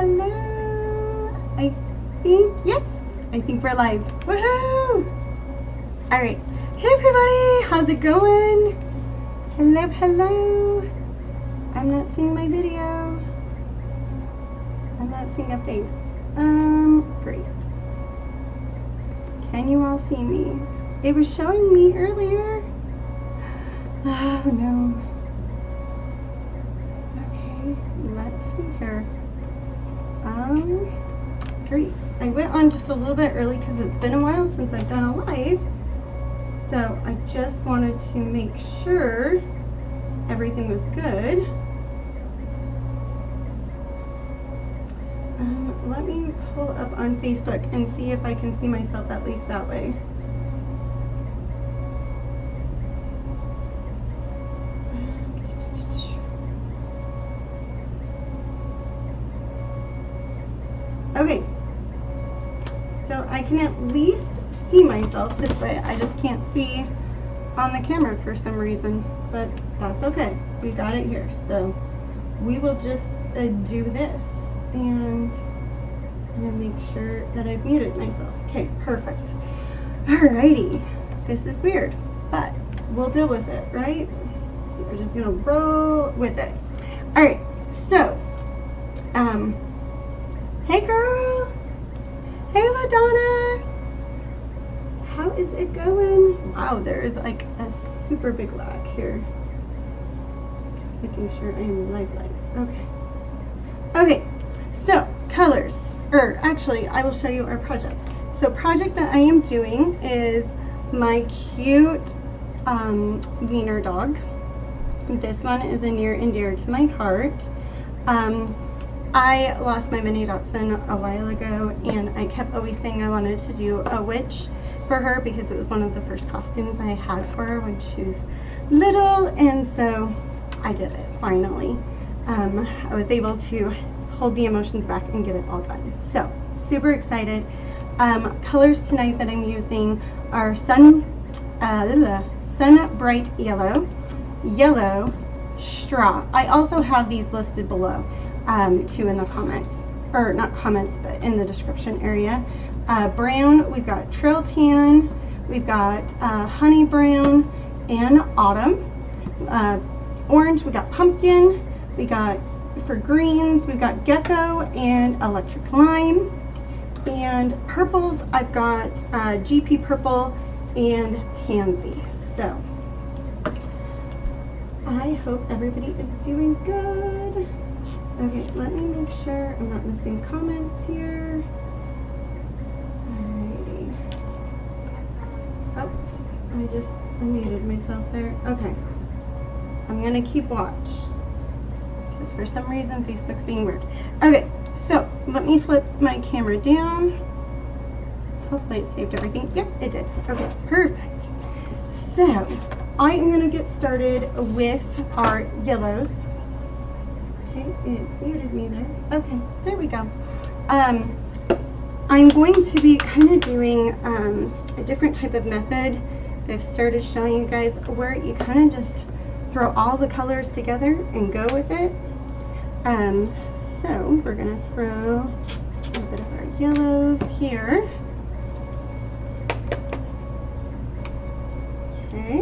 hello. I think, yes, I think we're live. Woohoo! All right. Hey everybody, how's it going? Hello, hello. I'm not seeing my video. I'm not seeing a face. Great. Can you all see me? It was showing me earlier. Oh no. Okay, let's see here. Great. I went on just a little bit early because it's been a while since I've done a live. So I just wanted to make sure everything was good. Let me pull up on Facebook and see if I can see myself at least that way. Okay, so I can at least see myself this way. I just can't see on the camera for some reason, but that's okay. We got it here. So we will just do this, and I'm gonna make sure that I've muted myself. Okay, perfect. Alrighty, this is weird, but we'll deal with it, right? We're just gonna roll with it. All right, so, hey girl, hey LaDonna, how is it going? Wow, there's like a super big lag here. Just making sure I am live. Okay. Okay, so colors, or actually I will show you our project. So project that I am doing is my cute Weiner dog. This one is a near and dear to my heart. I lost my mini dachshund a while ago, and I kept always saying I wanted to do a witch for her because it was one of the first costumes I had for her when she was little, and so I did it finally. I was able to hold the emotions back and get it all done. So super excited. Colors tonight that I'm using are Sun Bright Yellow, Yellow, Straw. I also have these listed below too in the comments, or not comments, but in the description area. Brown, we've got Trail Tan, we've got Honey Brown and Autumn. Orange, we got Pumpkin, we got, for greens, we've got Gecko and Electric Lime. And purples, I've got GP Purple and Pansy. So I hope everybody is doing good. Okay, let me make sure I'm not missing comments here. Alrighty. Oh, I just unmuted myself there. Okay. I'm gonna keep watch, because for some reason Facebook's being weird. Okay, so let me flip my camera down. Hopefully it saved everything. Yep, it did. Okay, perfect. So I am gonna get started with our yellows. Okay, it muted me there. Okay, there we go. I'm going to be kind of doing a different type of method that I've started showing you guys, where you kind of just throw all the colors together and go with it. So we're gonna throw a bit of our yellows here. Okay.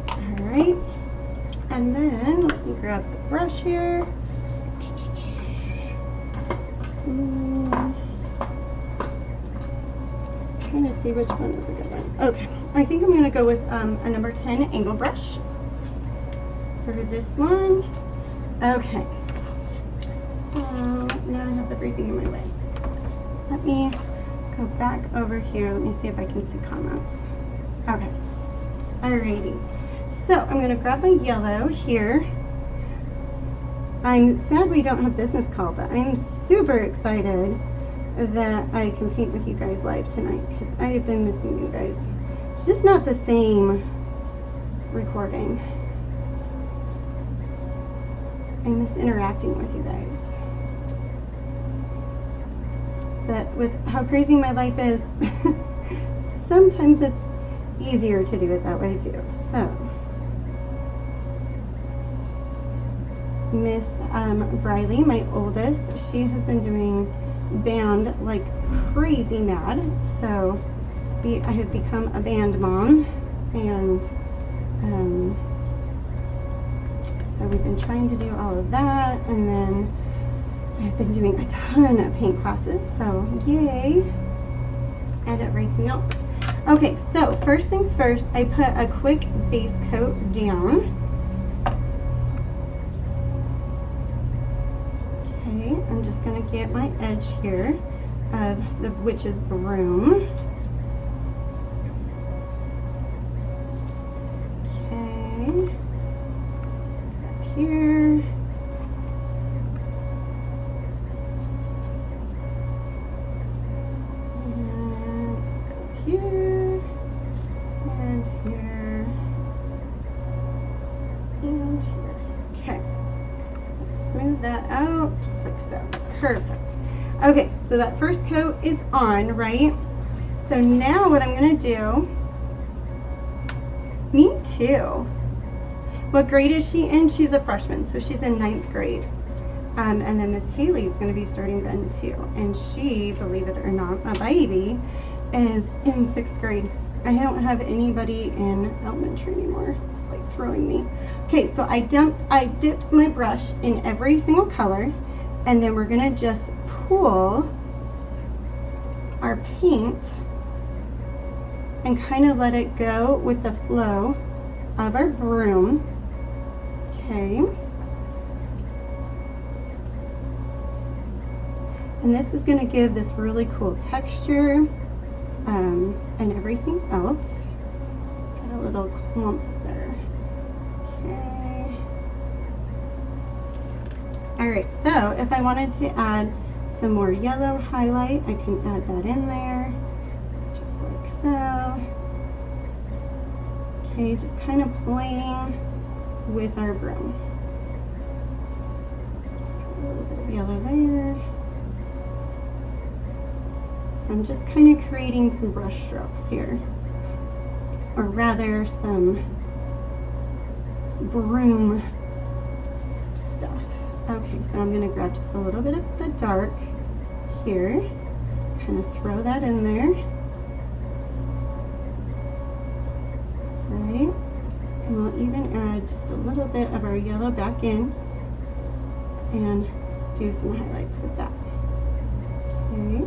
All right. And then let me grab the brush here. Trying to see which one is a good one. Okay, I think I'm going to go with a number 10 angle brush for this one. Okay, so now I have everything in my way. Let me go back over here. Let me see if I can see comments. Okay, alrighty. So I'm going to grab my yellow here. I'm sad we don't have business call, but I'm super excited that I can paint with you guys live tonight, because I have been missing you guys. It's just not the same recording. I miss interacting with you guys. But with how crazy my life is, sometimes it's easier to do it that way too. So Miss Briley, my oldest, she has been doing band like crazy mad. So I have become a band mom, and so we've been trying to do all of that, and then I've been doing a ton of paint classes, so yay, and everything else. Okay, so first things first, I put a quick base coat down. Okay, I'm just going to get my edge here of the witch's broom. Okay, up here. Here and here and here. Okay, let's smooth that out just like so. Perfect. Okay, so that first coat is on, right? So now what I'm gonna do, me too. What grade is she in? She's a freshman, so she's in 9th grade. And then Miss Haley's gonna be starting then too. And she, believe it or not, my baby, is in 6th grade. I don't have anybody in elementary anymore. It's like throwing me. Okay, so I dipped my brush in every single color, and then we're gonna just pool our paint and kind of let it go with the flow of our broom. Okay. And this is gonna give this really cool texture. And everything else. Got a little clump there. Okay. Alright, so if I wanted to add some more yellow highlight, I can add that in there. Just like so. Okay, just kind of playing with our broom. Just a little bit of yellow there. So I'm just kind of creating some brush strokes here, or rather some broom stuff. Okay, so I'm going to grab just a little bit of the dark here, kind of throw that in there, right, and we'll even add just a little bit of our yellow back in and do some highlights with that. Okay.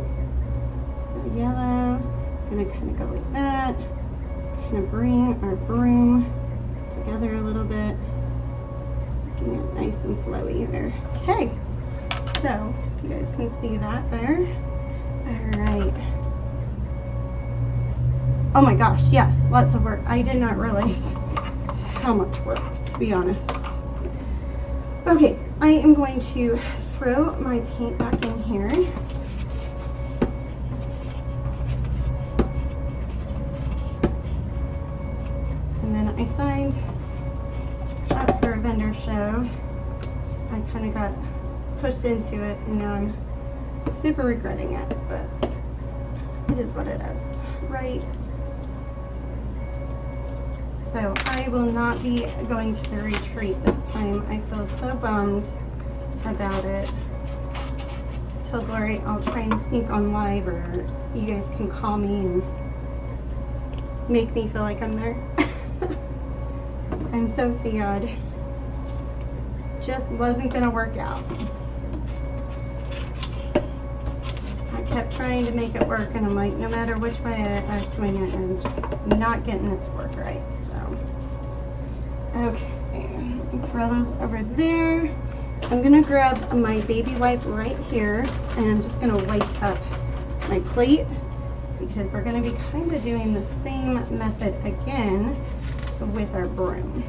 Yellow, gonna kind of go like that, kind of bring our broom together a little bit, making it nice and flowy there. Okay, so you guys can see that there. All right. Oh my gosh, yes, lots of work. I did not realize how much work, to be honest. Okay, I am going to throw my paint back in here. I signed up for a vendor show. I kind of got pushed into it, and now I'm super regretting it, but it is what it is, right? So I will not be going to the retreat this time. I feel so bummed about it. Told Lori I'll try and sneak on live, or you guys can call me and make me feel like I'm there. I'm so sad. Just wasn't gonna work out. I kept trying to make it work, and I'm like, no matter which way I swing it, I'm just not getting it to work right. So, okay, throw those over there. I'm gonna grab my baby wipe right here, and I'm just gonna wipe up my plate, because we're gonna be kind of doing the same method again with our broom,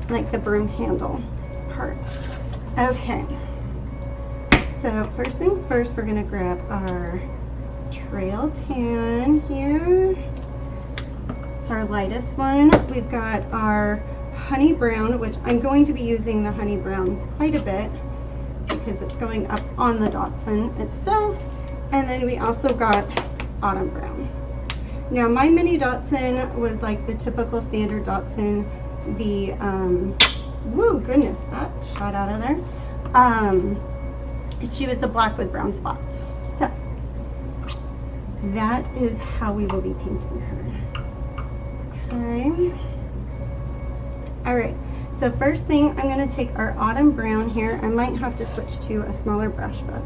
like the broom handle part. Okay, so first things first, we're gonna grab our trail tan here. It's our lightest one. We've got our honey brown, which I'm going to be using the honey brown quite a bit because it's going up on the Dotson itself. And then we also got autumn brown. Now my mini Dotson was like the typical standard Dotson the, woo, goodness, that shot out of there. She was the black with brown spots. So that is how we will be painting her. Okay. All right. So first thing, I'm going to take our autumn brown here. I might have to switch to a smaller brush, but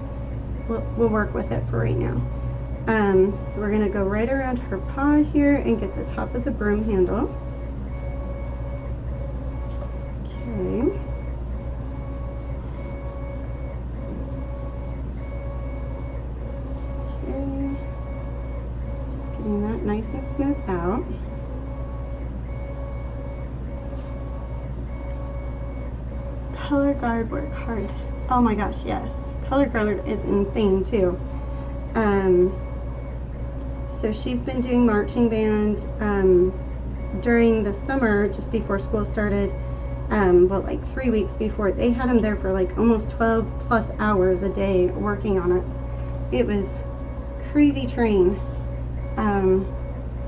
we'll work with it for right now. So we're going to go right around her paw here and get the top of the broom handle. Okay. Okay. Just getting that nice and smoothed out. Color guard work hard. Oh my gosh, yes. Color guard is insane too. So she's been doing marching band during the summer, just before school started. Well, like 3 weeks before. They had them there for like almost 12 plus hours a day working on it. It was crazy train.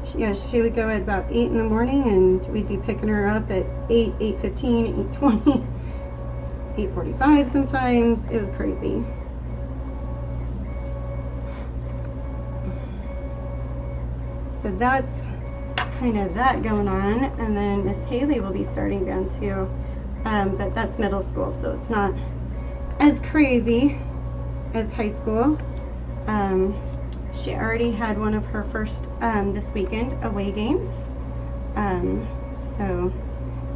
She would go at about 8 in the morning, and we'd be picking her up at 8, 8:15, 8:20. 8:45 sometimes. It was crazy. So that's kind of that going on. And then Miss Haley will be starting band too. But that's middle school, so it's not as crazy as high school. She already had one of her first this weekend away games. So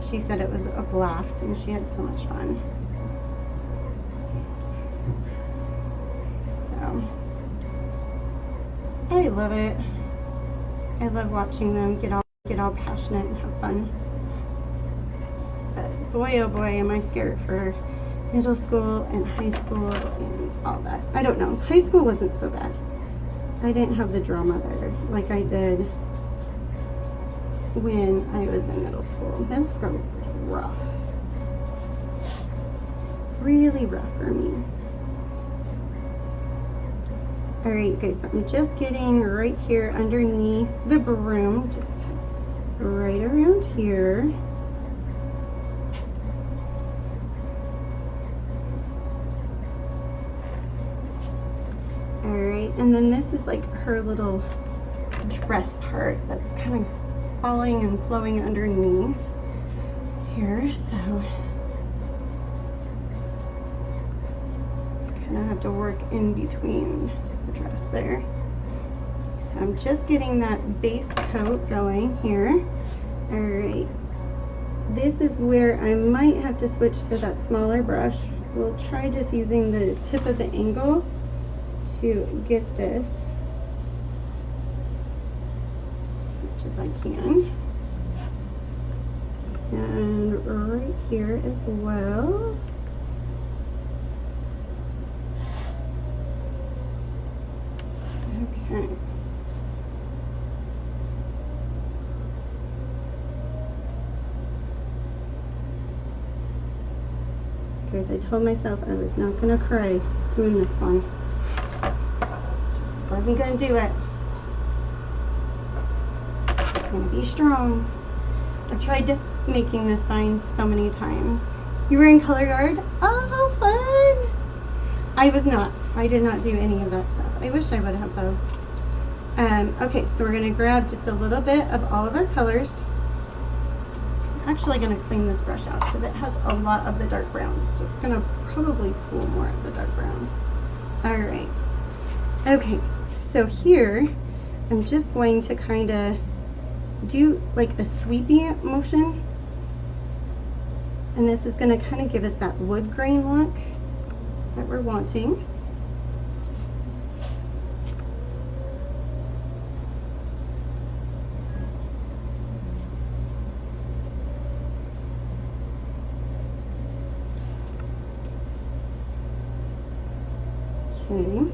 she said it was a blast and she had so much fun. I love it. I love watching them get all passionate and have fun. But boy, oh boy, am I scared for middle school and high school and all that. I don't know. High school wasn't so bad. I didn't have the drama there like I did when I was in middle school. Middle school was rough. Really rough for me. Alright guys, so I'm just getting right here underneath the broom, just right around here. Alright, and then this is like her little dress part that's kind of falling and flowing underneath here, so kind of have to work in between dress there. So I'm just getting that base coat going here. All right, this is where I might have to switch to that smaller brush. We'll try just using the tip of the angle to get this as much as I can. And right here as well. Okay. Guys, I told myself I was not going to cry doing this one. Just wasn't going to do it. I'm going to be strong. I've tried making this sign so many times. You were in color guard? Oh, fun! I was not. I did not do any of that stuff. I wish I would have though. Okay, so we're going to grab just a little bit of all of our colors. I'm actually going to clean this brush out because it has a lot of the dark brown, so it's going to probably pull more of the dark brown. All right. Okay, so here I'm just going to kind of do like a sweepy motion, and this is going to kind of give us that wood grain look that we're wanting. Okay,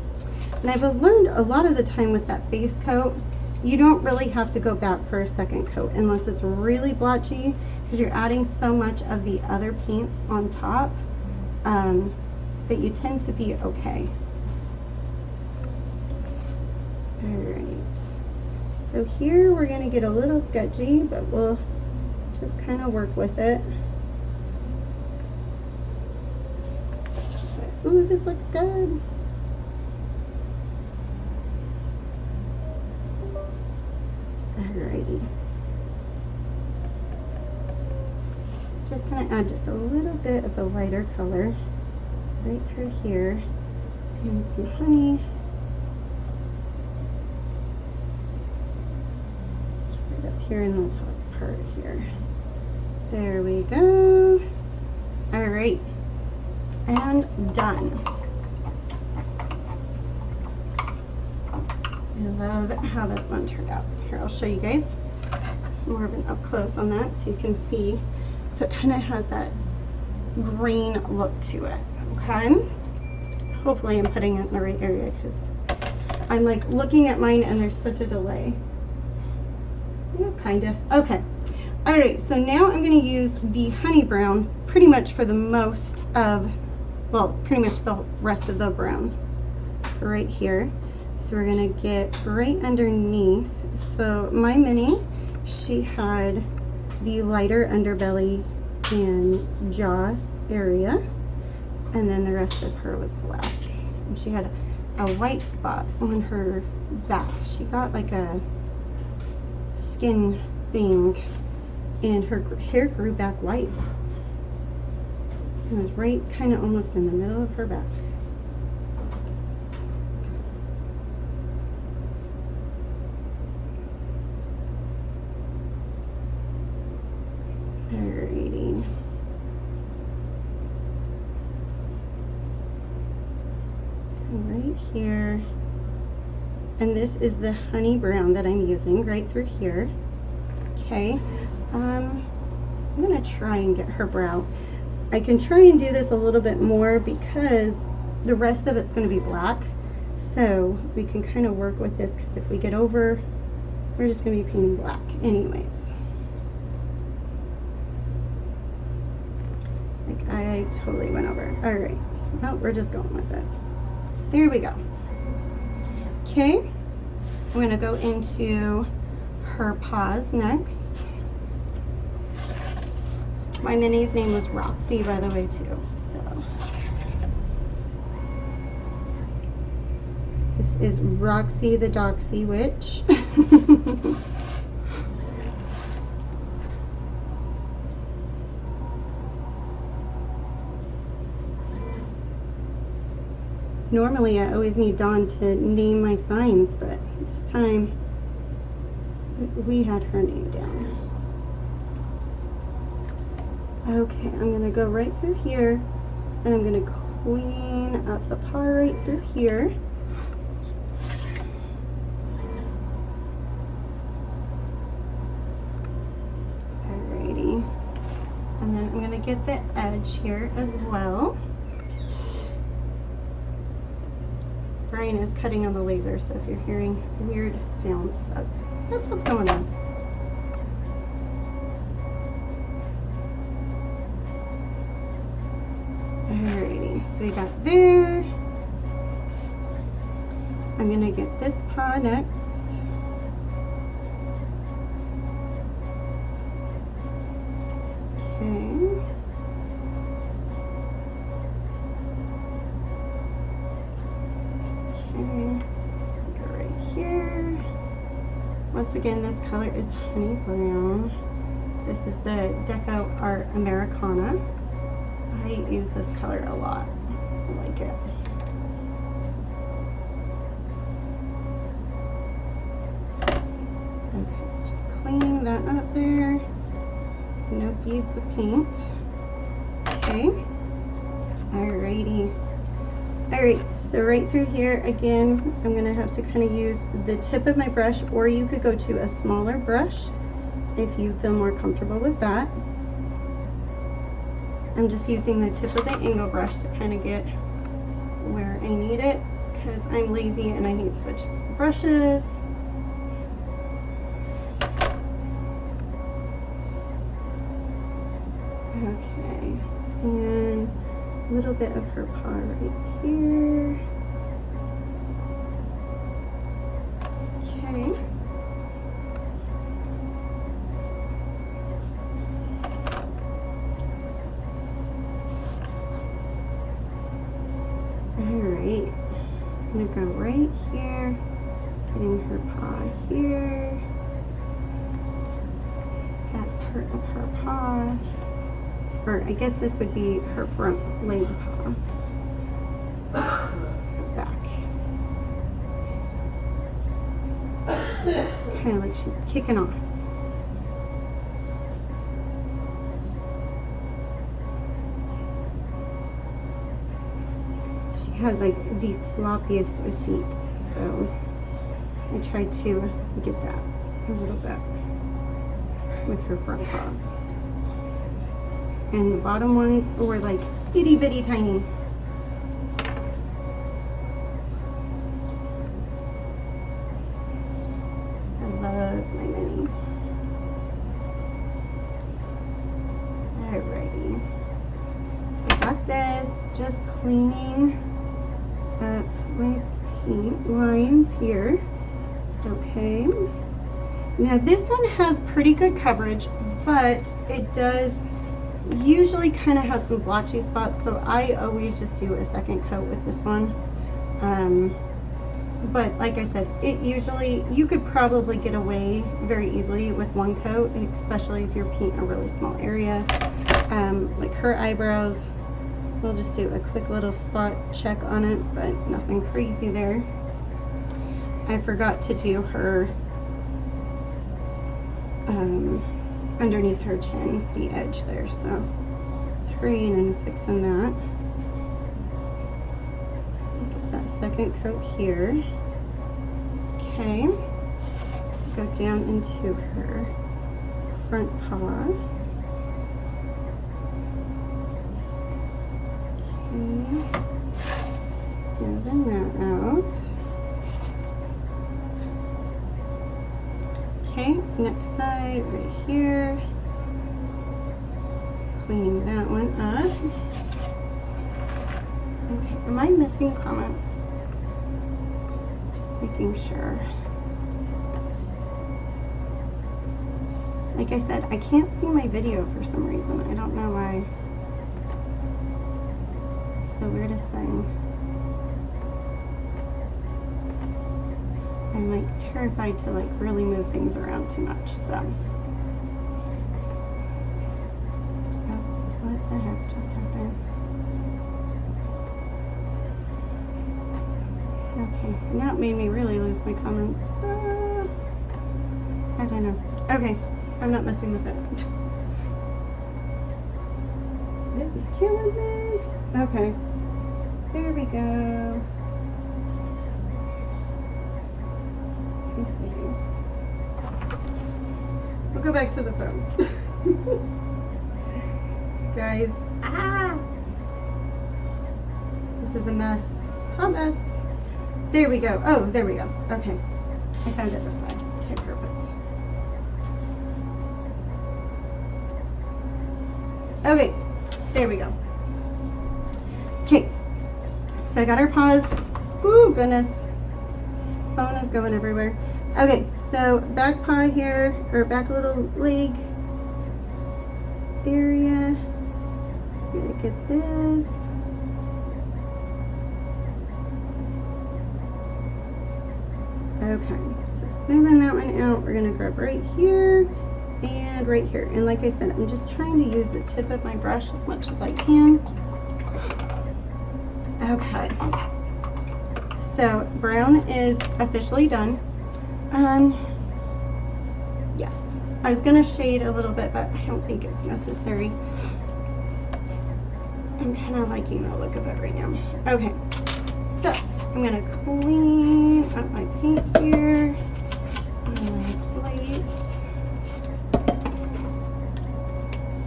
and I've learned a lot of the time with that base coat, you don't really have to go back for a second coat unless it's really blotchy, because you're adding so much of the other paints on top that you tend to be okay. Alright, so here we're going to get a little sketchy, but we'll Just kind of work with it. Ooh, this looks good. Alrighty. Just gonna add just a little bit of the lighter color right through here, and some honey. Right up here in the top part here. There we go. Alright. And done. I love how that one turned out. Here, I'll show you guys more of an up close on that so you can see. So it kind of has that green look to it. Okay. Hopefully I'm putting it in the right area because I'm like looking at mine and there's such a delay. Yeah, kind of. Okay. All right. So now I'm going to use the honey brown pretty much for the most of, well, pretty much the rest of the brown right here. So we're going to get right underneath. So my mini, she had the lighter underbelly and jaw area, and then the rest of her was black. And she had a white spot on her back. She got like a skin thing, and her hair grew back white. It was right kind of almost in the middle of her back. Alrighty. Right here. And this is the honey brown that I'm using right through here. Okay. I'm gonna try and get her brow. I can try and do this a little bit more because the rest of it's gonna be black. So we can kind of work with this because if we get over, we're just gonna be painting black anyways. Like I totally went over. All right, well, we're just going with it. There we go. Okay, I'm gonna go into her paws next. My mini's name was Roxy, by the way, too. So this is Roxy the Doxy Witch. Normally, I always need Dawn to name my signs, but this time we had her name down. Okay, I'm going to go right through here, and I'm going to clean up the paw right through here. Alrighty. And then I'm going to get the edge here as well. Brian is cutting on the laser, so if you're hearing weird sounds, that's what's going on. Alrighty, so we got there. I'm gonna get this paw next. Okay. Go right here. Once again, this color is honey brown. This is the Deco Art Americana. I use this color a lot. I like it. Okay, just cleaning that up there. No beads of paint. Okay. Alrighty. Alright, so right through here, again, I'm going to have to kind of use the tip of my brush, or you could go to a smaller brush if you feel more comfortable with that. I'm just using the tip of the angle brush to kind of get where I need it because I'm lazy and I hate to switch brushes. Okay, and a little bit of her paw right here. Okay. gonna go right here, getting her paw here, that part of her paw, or I guess this would be her front leg paw, back, kind of like she's kicking off. She had like the floppiest of feet, so I tried to get that a little bit with her front paws. And the bottom ones were like itty bitty tiny. I love my mini. Alrighty. So I got this, just cleaning up my paint lines here. Okay. Now this one has pretty good coverage, but it does usually kind of have some blotchy spots, so I always just do a second coat with this one. But like I said, it usually, you could probably get away very easily with one coat, especially if you're painting a really small area. Like her eyebrows, we'll just do a quick little spot check on it, but nothing crazy there. I forgot to do her underneath her chin, the edge there, so just hurrying and fixing that. Get that second coat here. Okay, go down into her front paw. Okay, smoothing that out. Okay, next side right here. Cleaning that one up. Okay, am I missing comments? Just making sure. Like I said, I can't see my video for some reason. I don't know why. It's the weirdest thing. I'm like terrified to like really move things around too much, so. Oh, what the heck just happened? Okay, now it made me really lose my comments. I don't know. Okay, I'm not messing with it. This is killing me. Okay, there we go. We'll go back to the phone. Guys, this is a mess. Hot mess. There we go. Oh, there we go. Okay, I found it this way. Okay, perfect. Okay, there we go. Okay, so I got our paws. Ooh, goodness. Phone is going everywhere. Okay, so back paw here, or back little leg area. I'm gonna get this. Okay, so smoothing that one out, we're gonna grab right here and right here. And like I said, I'm just trying to use the tip of my brush as much as I can. Okay. So brown is officially done. Yes, I was gonna shade a little bit, but I don't think it's necessary. I'm kind of liking the look of it right now. Okay, so I'm gonna clean up my paint here on my plate.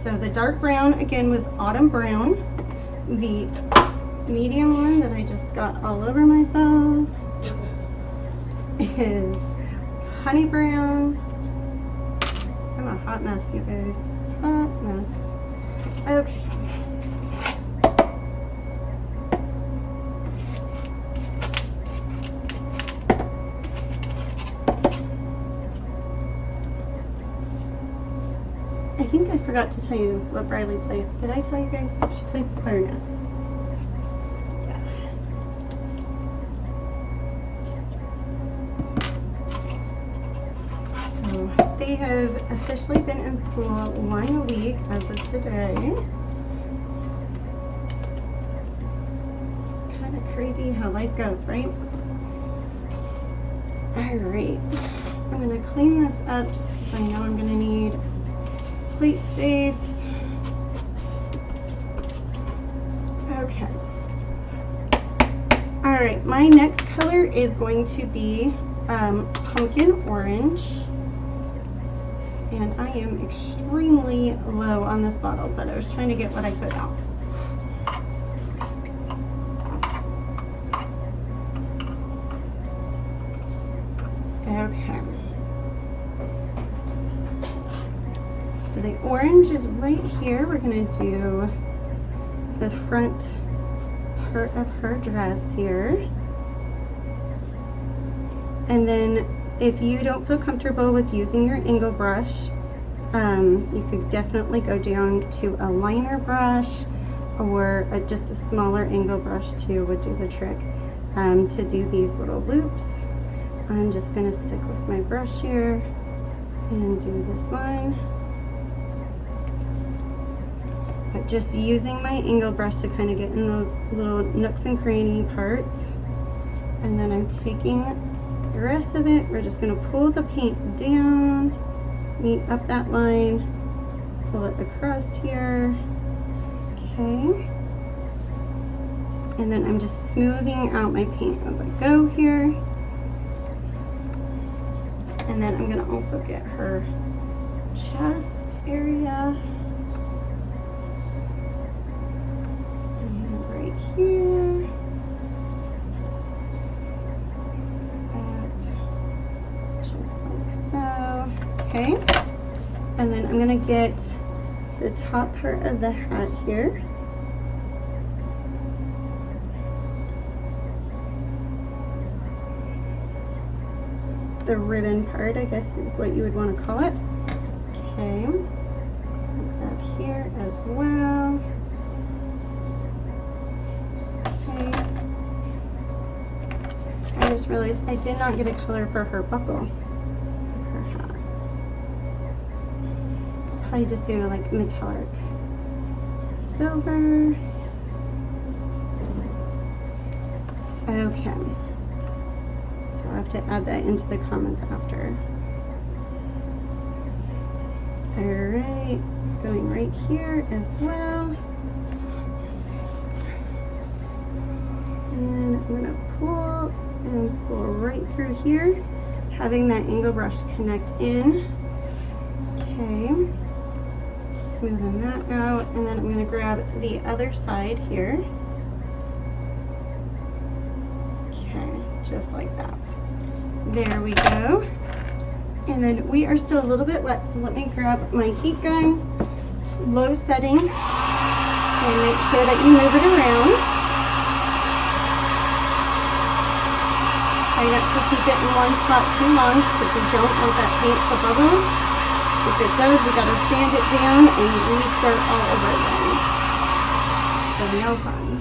So the dark brown again was autumn brown. The medium one that I just got all over myself is honey brown. I'm a hot mess, you guys. Hot mess. Okay. I think I forgot to tell you what Briley plays. Did I tell you guys? She plays the clarinet. have officially been in school 1 week as of today. Kind of crazy how life goes, right? Alright, I'm going to clean this up just because I know I'm going to need plate space. Okay. Alright, my next color is going to be pumpkin orange. And I am extremely low on this bottle, but I was trying to get what I could out. Okay. So the orange is right here. We're going to do the front part of her dress here. And then if you don't feel comfortable with using your angle brush, you could definitely go down to a liner brush, or just a smaller angle brush too would do the trick to do these little loops. I'm just going to stick with my brush here and do this one. But just using my angle brush to kind of get in those little nooks and cranny parts. And then I'm taking the rest of it, we're just going to pull the paint down, meet up that line, pull it across here. Okay. And then I'm just smoothing out my paint as I go here. And then I'm going to also get her chest area. And right here. That, just like so. Okay. And then I'm going to get the top part of the hat here. The ribbon part, I guess is what you would want to call it. Okay, up here as well. Okay, I just realized I did not get a color for her buckle of her hat. Probably just do like metallic silver. Okay. I'll have to add that into the comments after. Alright, going right here as well. And I'm going to pull right through here, having that angle brush connect in. Okay, smoothing that out, and then I'm going to grab the other side here. Okay, just like that. There we go. And then we are still a little bit wet, so let me grab my heat gun, low setting, and make sure that you move it around. Try not to keep it in one spot too long because we don't want that paint to bubble. If it does, we gotta sand it down and restart all over again. So no fun.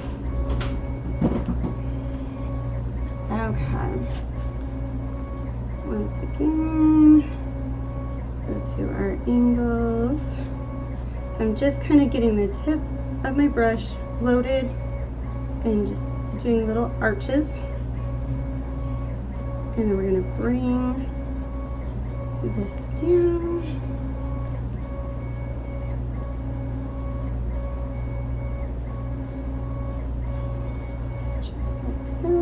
Okay. Once again, go to our angles. So I'm just kind of getting the tip of my brush loaded and just doing little arches. And then we're going to bring this down. Just like so.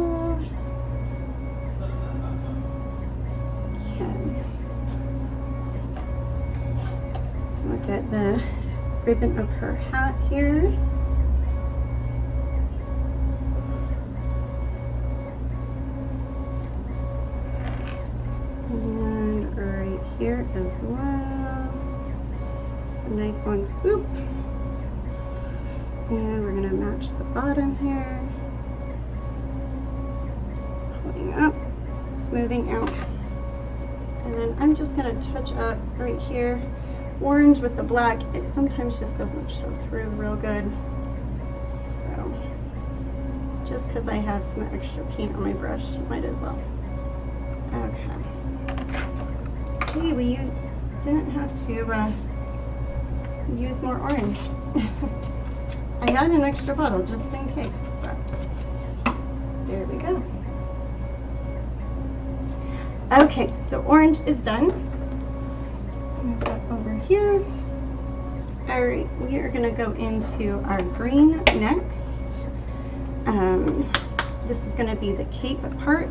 Look at the ribbon of her hat here. And right here as well. So nice long swoop. And we're going to match the bottom here. Pulling up, smoothing out. And then I'm just going to touch up right here. Orange with the black, it sometimes just doesn't show through real good. So, just because I have some extra paint on my brush, might as well. Okay. Okay, we use didn't have to use more orange. I had an extra bottle just in case, but there we go. Okay, so orange is done. Move that over here. All right, we are gonna go into our green next. This is gonna be the cape part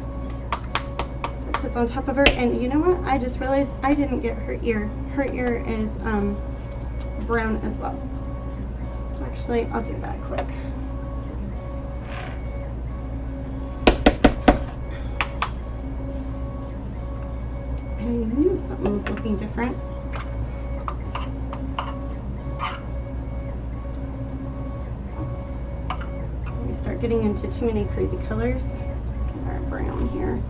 that sits on top of her. And you know what? I just realized I didn't get her ear. Her ear is brown as well. Actually, I'll do that quick. I knew something was looking different. We start getting into too many crazy colors. Get our brown here.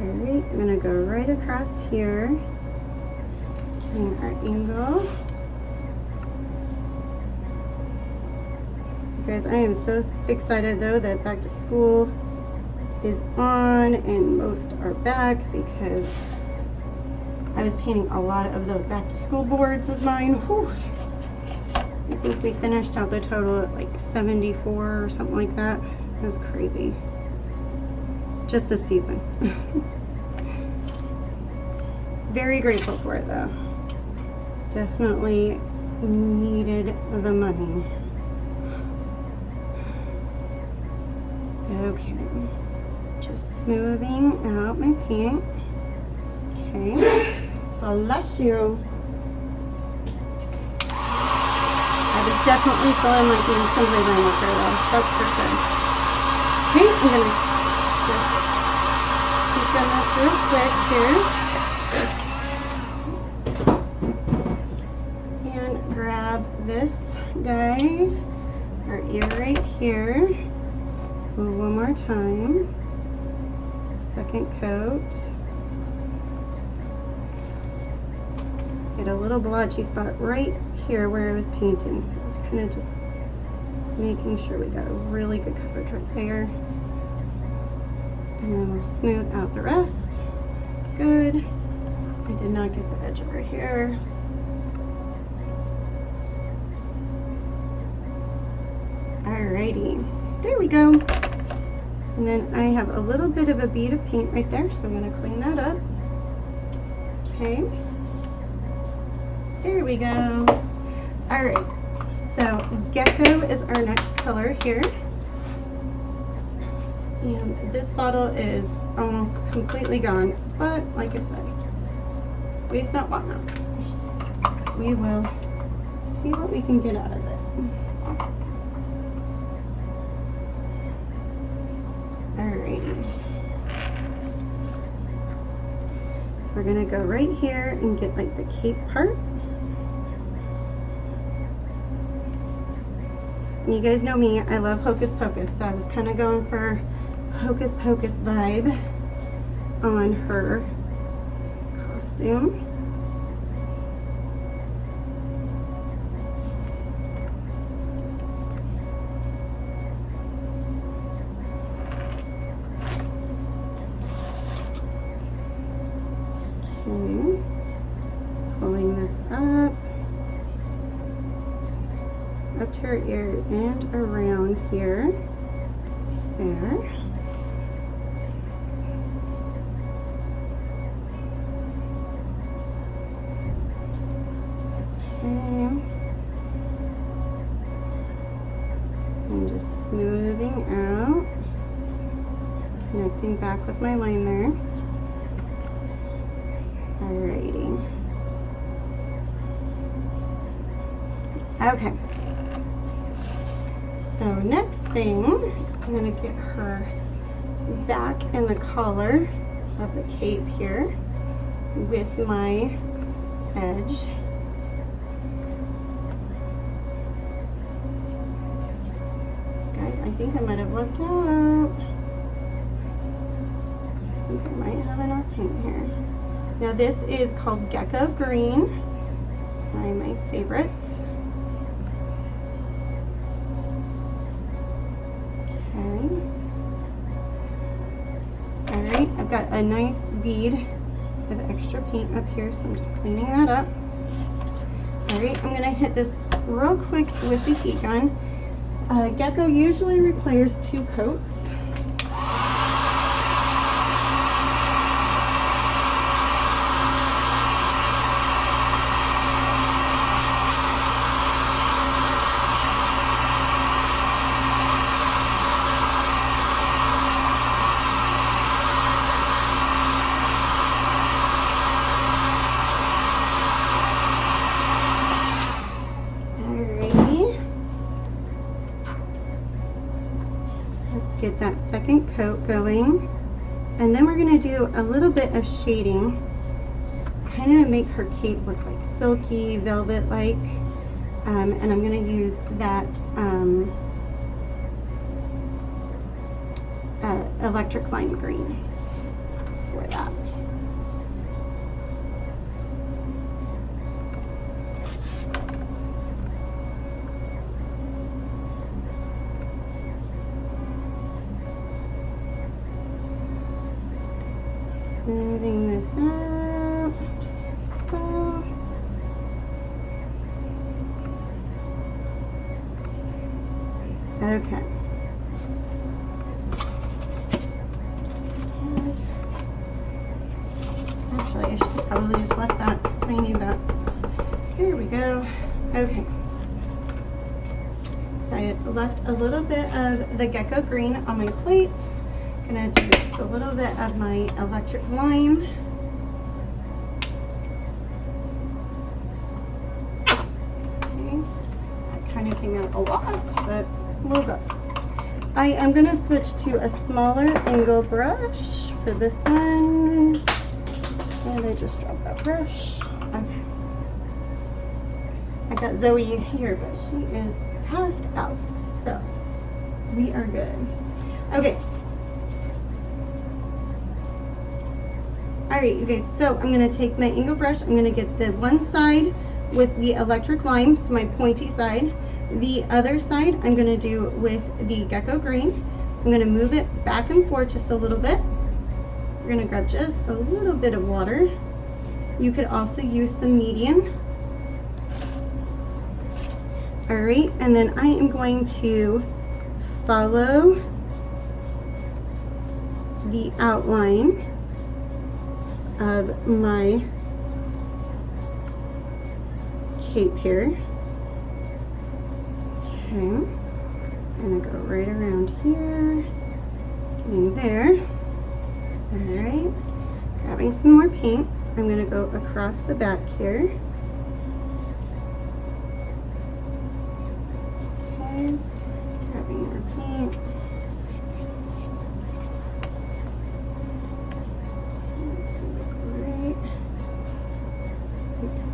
Alright, I'm going to go right across here, getting our angle. Guys, I am so excited though that back to school is on and most are back, because I was painting a lot of those back to school boards of mine. Whew. I think we finished out the total at like 74 or something like that. It was crazy. Just this season. Very grateful for it though. Definitely needed the money. Okay, just smoothing out my paint. Okay, bless you. I was definitely feeling like doing some labeling with her though, that's for sure. Okay, I'm gonna just sequin this real quick here. And grab this guy, our ear right here. One more time, second coat. Get a little blotchy spot right here where I was painting, so I was kind of just making sure we got a really good coverage right there. And then we'll smooth out the rest. Good. I did not get the edge over here. Alrighty, there we go. And then I have a little bit of a bead of paint right there, so I'm going to clean that up. Okay. There we go. All right. So Gecko is our next color here. And this bottle is almost completely gone, but like I said, waste not, want not. We will see what we can get out of it. Alrighty. So we're gonna go right here and get like the cape part. And you guys know me, I love Hocus Pocus, so I was kind of going for Hocus Pocus vibe on her costume. Okay, pulling this up to her ear and around here. There. Okay. And just smoothing out, connecting back with my line there. Alrighty. Okay. So next thing, I'm going to get her back in the collar of the cape here with my edge. Guys, I think I might have left out. I think I might have enough paint here. Now this is called Gecko Green. It's one of my favorites. Alright, I've got a nice bead of extra paint up here, so I'm just cleaning that up. Alright, I'm going to hit this real quick with the heat gun. Gecko usually requires 2 coats. Get that second coat going, and then we're going to do a little bit of shading, kind of to make her cape look like silky, velvet-like, and I'm going to use that electric lime green for that. Smoothing this out, just like so. Okay. And actually, I should have probably just left that because I need that. Here we go. Okay. So I left a little bit of the Gecko green on my plate. Gonna do just a little bit of my electric lime. Okay. That kind of came out a lot, but we'll go. I am gonna switch to a smaller angle brush for this one. And I just dropped that brush. Okay. I got Zoe here, but she is passed out, so we are good. Okay. Alright, you guys, so I'm going to take my angle brush, I'm going to get the one side with the electric lime, so my pointy side. The other side I'm going to do with the Gecko green. I'm going to move it back and forth just a little bit. We're going to grab just a little bit of water. You could also use some medium. Alright, and then I am going to follow the outline of my cape here. Okay, I'm gonna go right around here, getting there. Alright, grabbing some more paint. I'm gonna go across the back here. Okay, grabbing more paint.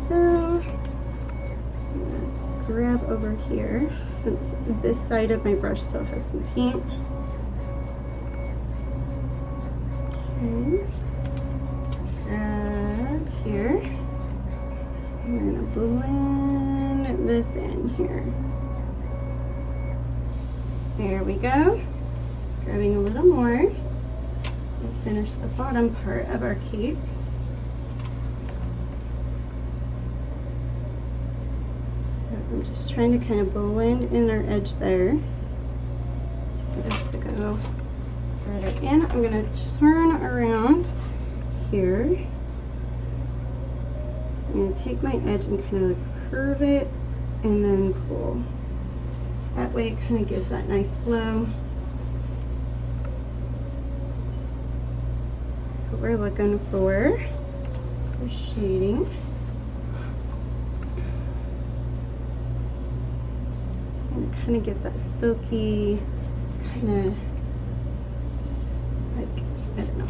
So, I'm gonna grab over here since this side of my brush still has some paint. Okay, grab here. I'm gonna blend this in here. There we go. Grabbing a little more and finish the bottom part of our cape. I'm just trying to kind of blend in our edge there to get us to go further in. I'm going to turn around here. So I'm going to take my edge and kind of curve it and then pull. That way it kind of gives that nice flow. What we're looking for shading. It kind of gives that silky, kind of like, I don't know,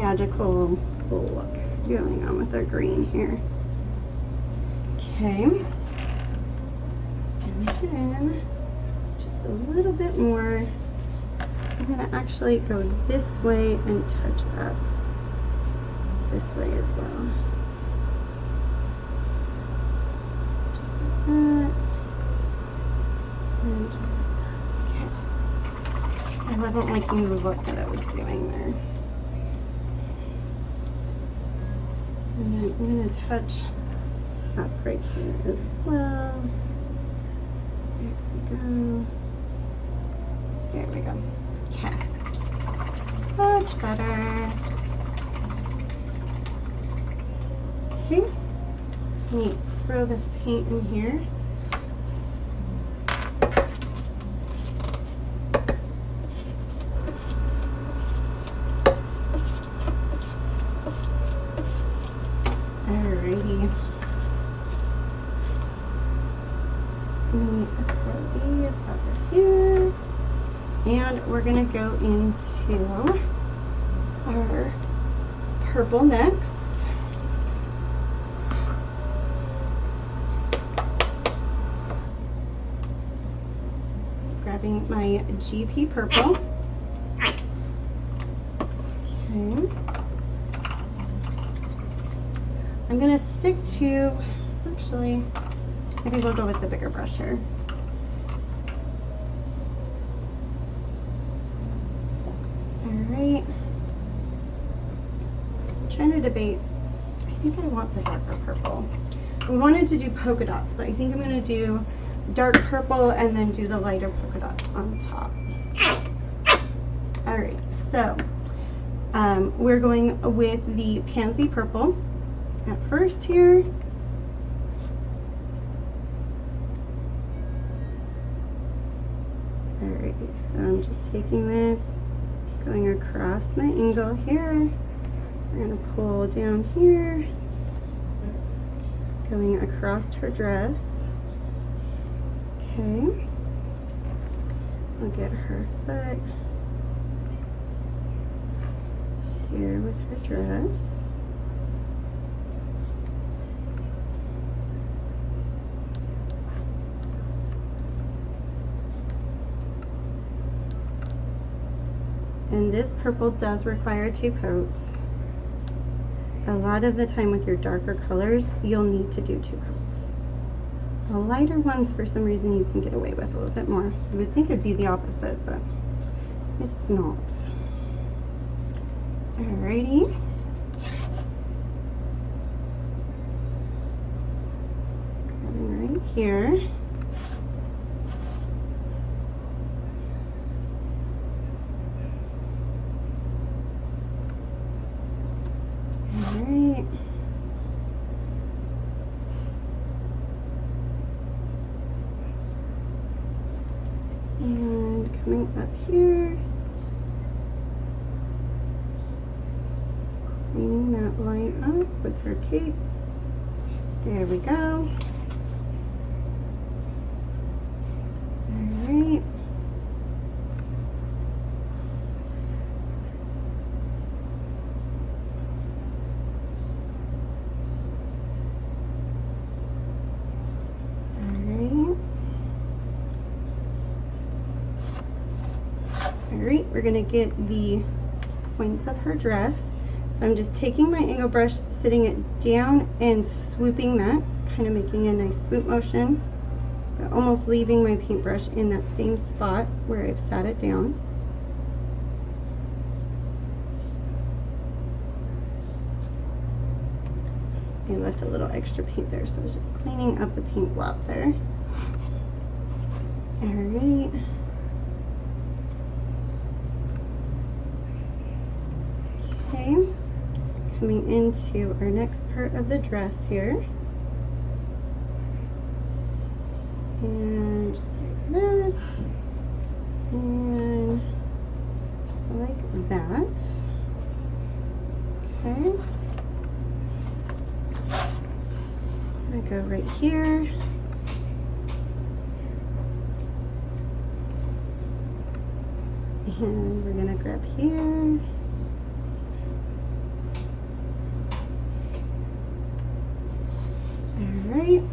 magical look going on with our green here. Okay. And then just a little bit more. I'm going to actually go this way and touch up this way as well. Just like that. And just like that. Okay. I wasn't liking the look that I was doing there. And then I'm going to touch up right here as well. There we go. There we go. Okay. Much better. Okay. Let me throw this paint in here. Alrighty. Let's throw these over here. And we're going to go into our purple next. So grabbing my GP purple. Okay. I'm going to stick to, actually, I think we'll go with the bigger brush here. Alright. I'm trying to debate. I think I want the darker purple. We wanted to do polka dots, but I think I'm going to do dark purple and then do the lighter polka dots on top. Alright, so we're going with the pansy purple at first here. Alright, so I'm just taking this, going across my angle here. We're going to pull down here, going across her dress. Okay, I'll get her foot here with her dress. And this purple does require 2 coats. A lot of the time with your darker colors, you'll need to do 2 coats. The lighter ones, for some reason, you can get away with a little bit more. You would think it'd be the opposite, but it's not. Alrighty. Grabbing right here. Alright. And coming up here, cleaning that line up with her cape. There we go. Alright. Alright, we're going to get the points of her dress. So I'm just taking my angle brush, sitting it down and swooping that, kind of making a nice swoop motion, but almost leaving my paintbrush in that same spot where I've sat it down. I left a little extra paint there, so I was just cleaning up the paint blob there. Alright. Okay, coming into our next part of the dress here. And just like that. And like that. Okay. I'm gonna go right here. And we're gonna grab here. Alright.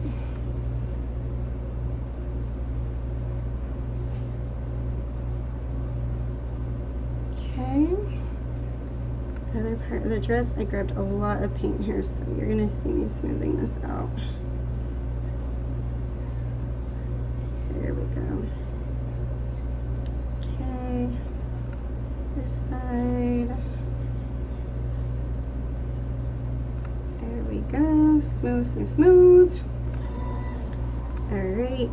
Okay. Other part of the dress, I grabbed a lot of paint here, so you're going to see me smoothing this out. There we go. Okay. This side. There go. Smooth, smooth. All right.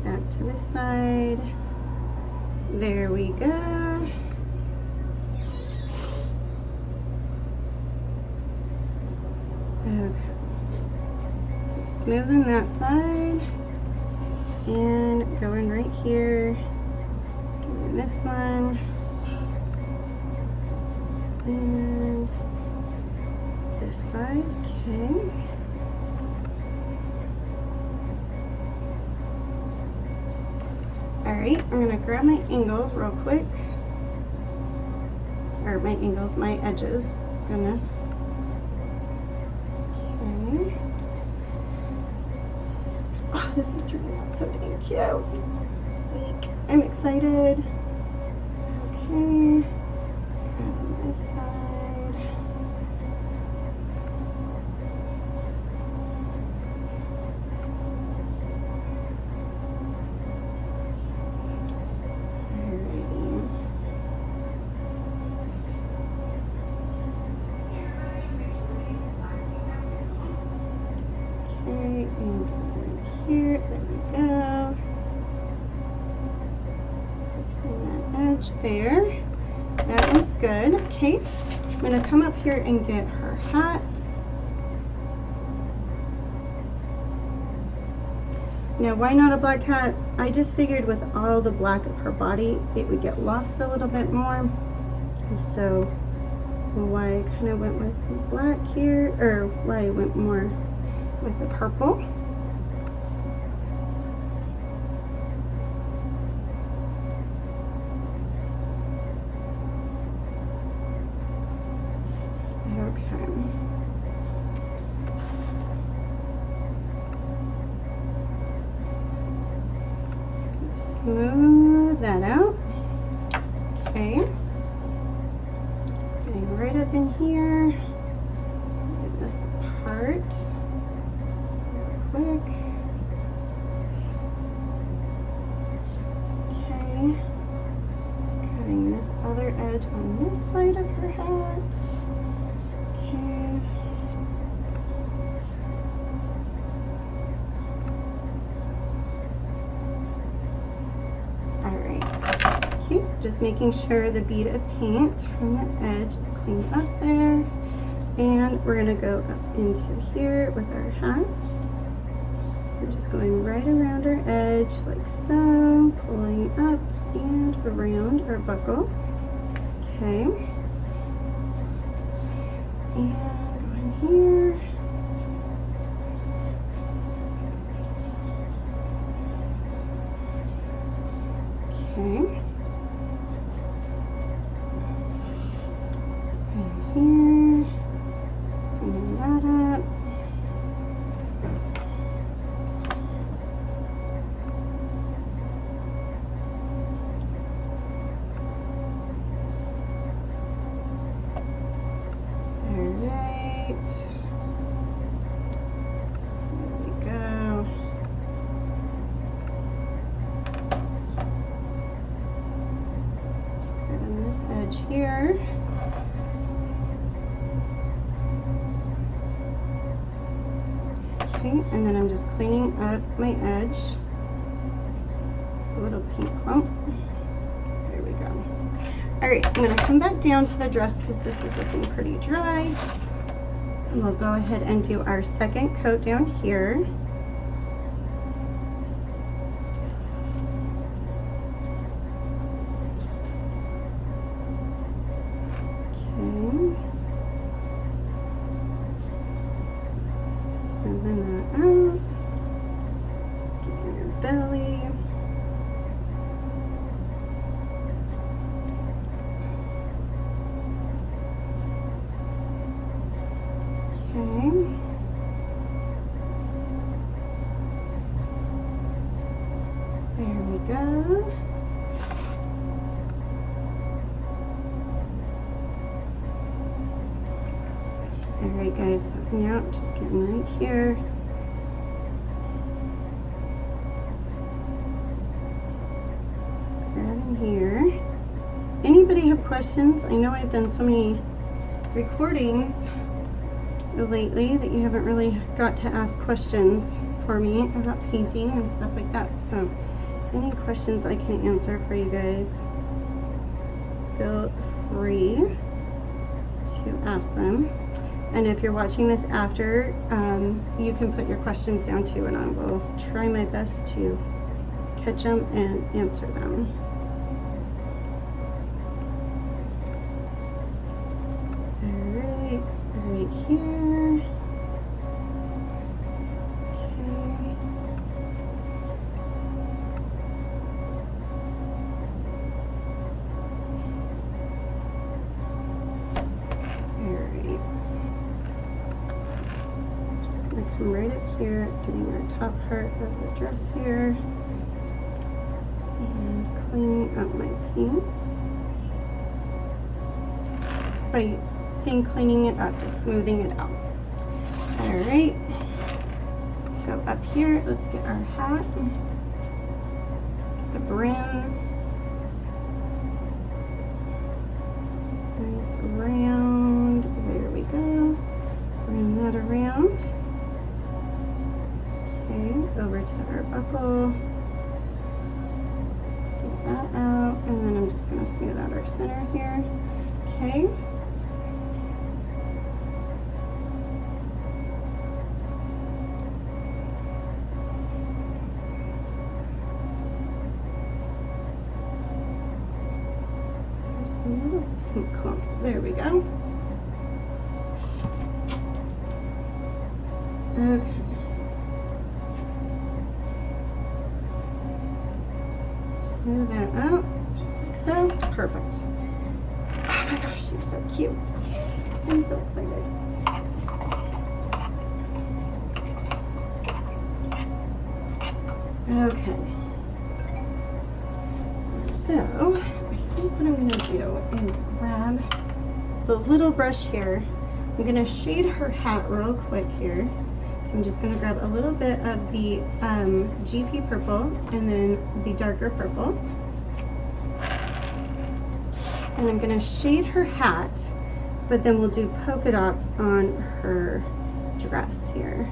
Back to this side. There we go. Okay. So smoothing that side. And going right here. Doing this one. And this side, okay. All right, I'm gonna grab my angles real quick. Or my angles, my edges, goodness. Okay. Oh, this is turning out so dang cute. Eek. I'm excited. Okay. On this side. Alrighty. Okay, and right here, there we go. Fixing that edge there. That one's good. Okay, I'm gonna come up here and get her hat. Now, why not a black hat? I just figured with all the black of her body, it would get lost a little bit more. So why I kind of went with the black here, or why I went more with the purple. Okay. Smooth that out. Okay. Getting right up in here. Do this part real quick. Okay. Cutting this other edge on this side of her hat. Okay. Okay, just making sure the bead of paint from the edge is cleaned up there. And we're gonna go up into here with our hat. So we're just going right around our edge like so, pulling up and around our buckle. Okay. And going here. Okay. Here, cleaning that up. All right. There we go. Right on this edge here. And then I'm just cleaning up my edge. A little pink clump. There we go. All right, I'm gonna come back down to the dress because this is looking pretty dry. And we'll go ahead and do our second coat down here. Alright guys, so now just getting right here. Grabbing here. Anybody have questions? I know I've done so many recordings lately that you haven't really got to ask questions for me about painting and stuff like that. So any questions I can answer for you guys, feel free to ask them. And if you're watching this after, you can put your questions down too, and I will try my best to catch them and answer them. All right, right here. Okay. All right. Just gonna come right up here, getting our top part of the dress here. And cleaning up my paint. By saying cleaning it up, just smoothing it out. All right, let's go up here. Let's get our hat, the brim, nice round. There we go. Bring that around. Okay, over to our buckle. That out, and then I'm just going to smooth out our center here. Okay. There's a little pink clump. There we go. Okay. Smooth that out, just like so. Perfect. Oh my gosh, she's so cute. I'm so excited. Okay. So, I think what I'm going to do is grab the little brush here. I'm going to shade her hat real quick here. So I'm just going to grab a little bit of the GP purple and then the darker purple. And I'm going to shade her hat, but then we'll do polka dots on her dress here.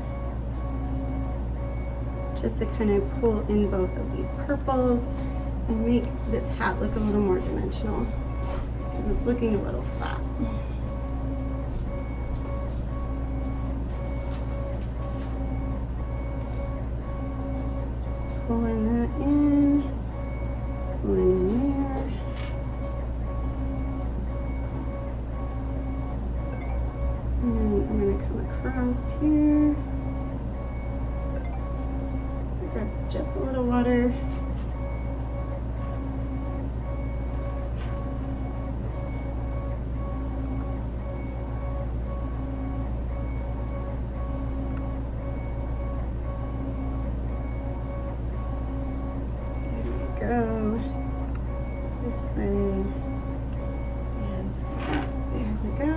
Just to kind of pull in both of these purples and make this hat look a little more dimensional, because it's looking a little flat. Pulling that in, pulling in there. And then I'm going to come across here. Grab just a little water. Go this way and there we go.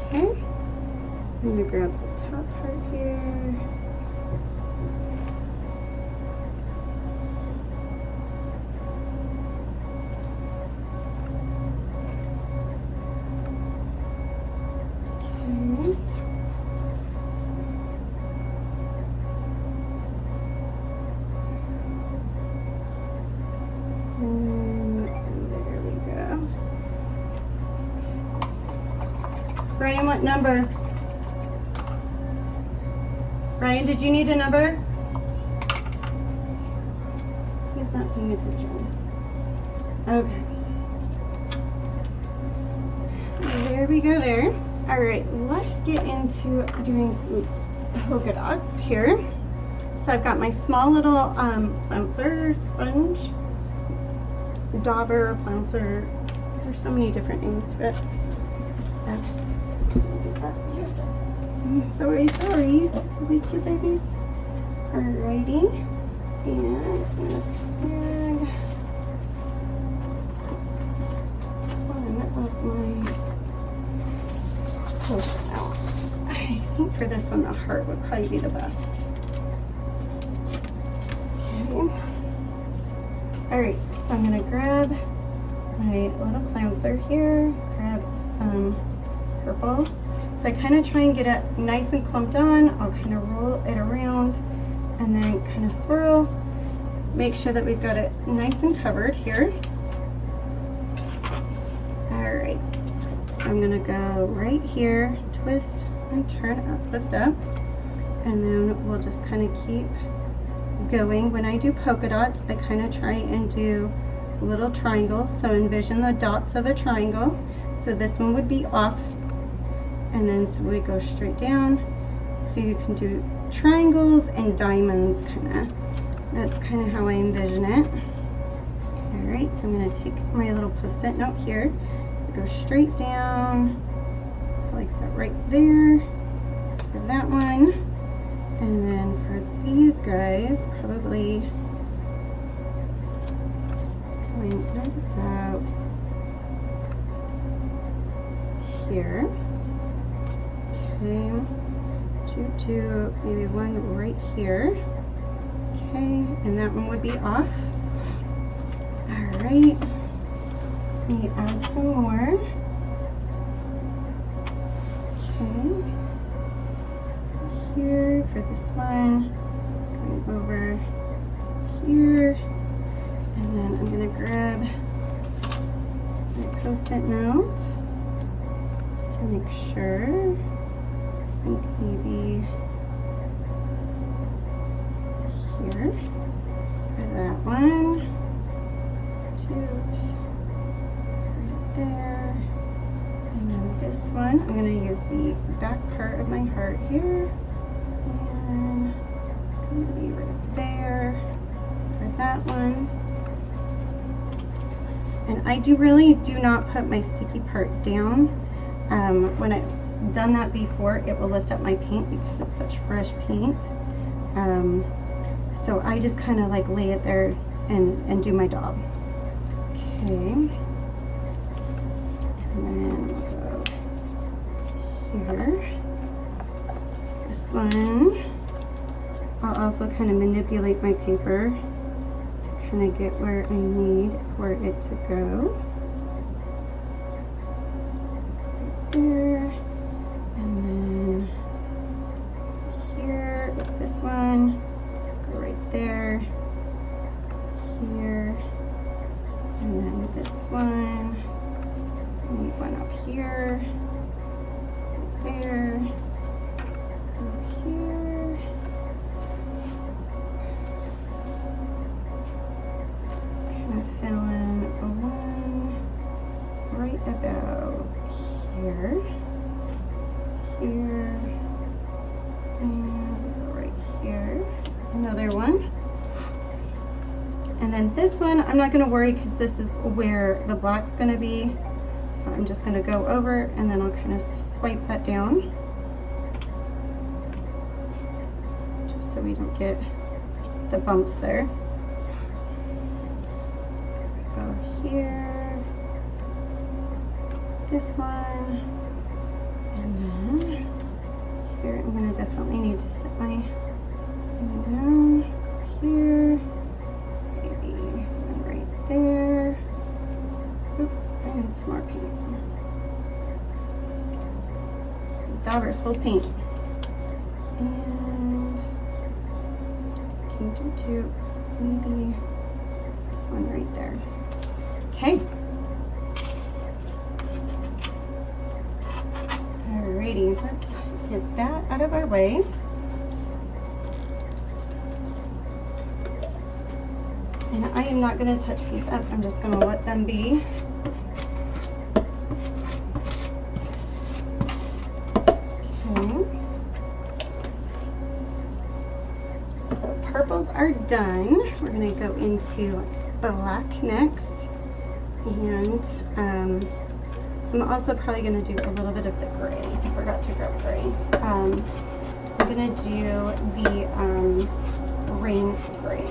Okay, I'm going to grab the top part here. Okay. There we go. Brian, what number? Brian, did you need a number? He's not paying attention. Okay. There we go there. All right, let's get into doing some polka dots here. So I've got my small little flouncer sponge, dauber, flouncer. There's so many different names to it. Sorry. Thank you, babies. Alrighty. And I'm going to snag one of my polka dots. I think for this one, the heart would probably be the best. Okay. Alright, so I'm going to grab my little flouncer here, grab some purple. So I kind of try and get it nice and clumped on. I'll kind of roll it around and then kind of swirl. Make sure that we've got it nice and covered here. All right, so I'm gonna go right here, twist and turn up, lift up, and then we'll just kind of keep going. When I do polka dots, I kind of try and do little triangles. So envision the dots of a triangle. So this one would be off, and then so we go straight down. So you can do triangles and diamonds, kind of. That's kind of how I envision it. All right, so I'm going to take my little post-it note here, go straight down, like that right there for that one. And then for these guys, probably going right about here. Okay, two, maybe one right here. Okay, and that one would be off. All right, let me add some more. Okay, here for this one, going over here, and then I'm gonna grab my post-it note just to make sure. I think maybe here for that one. Toot right there. And then this one, I'm going to use the back part of my heart here. And going to be right there for that one. And I really do not put my sticky part down. When I've done that before, it will lift up my paint because it's such fresh paint. So I just kind of like lay it there and do my job. Okay. And then we'll go here. This one. I'll also kind of manipulate my paper to kind of get where I need for it to go. Right there. And then here with this one. Right there, here, and then this one. We need one up here, right there, go here, kind of fill in one right about here, here, and right here. Another one. And then this one, I'm not going to worry because this is where the black's going to be. So I'm just going to go over and then I'll kind of swipe that down. Just so we don't get the bumps there. Go here. This one. And then here I'm going to definitely need to set my down, go here, maybe one right there. Oops, I need some more paint. Daubers full of paint. And can do maybe one right there. Okay. Alrighty, let's get that out of our way. And I am not going to touch these up. I'm just going to let them be. Okay. So purples are done. We're going to go into black next. And I'm also probably going to do a little bit of the gray. I forgot to grab gray. I'm going to do the rain gray.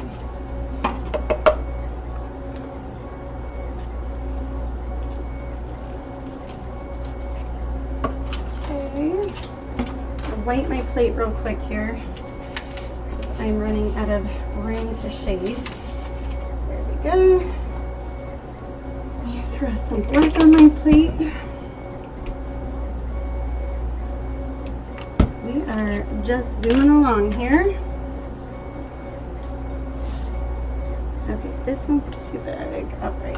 Wipe my plate real quick here, just because I'm running out of room to shade. There we go. Let me throw some black on my plate. are just zooming along here. Okay, this one's too big. Upright.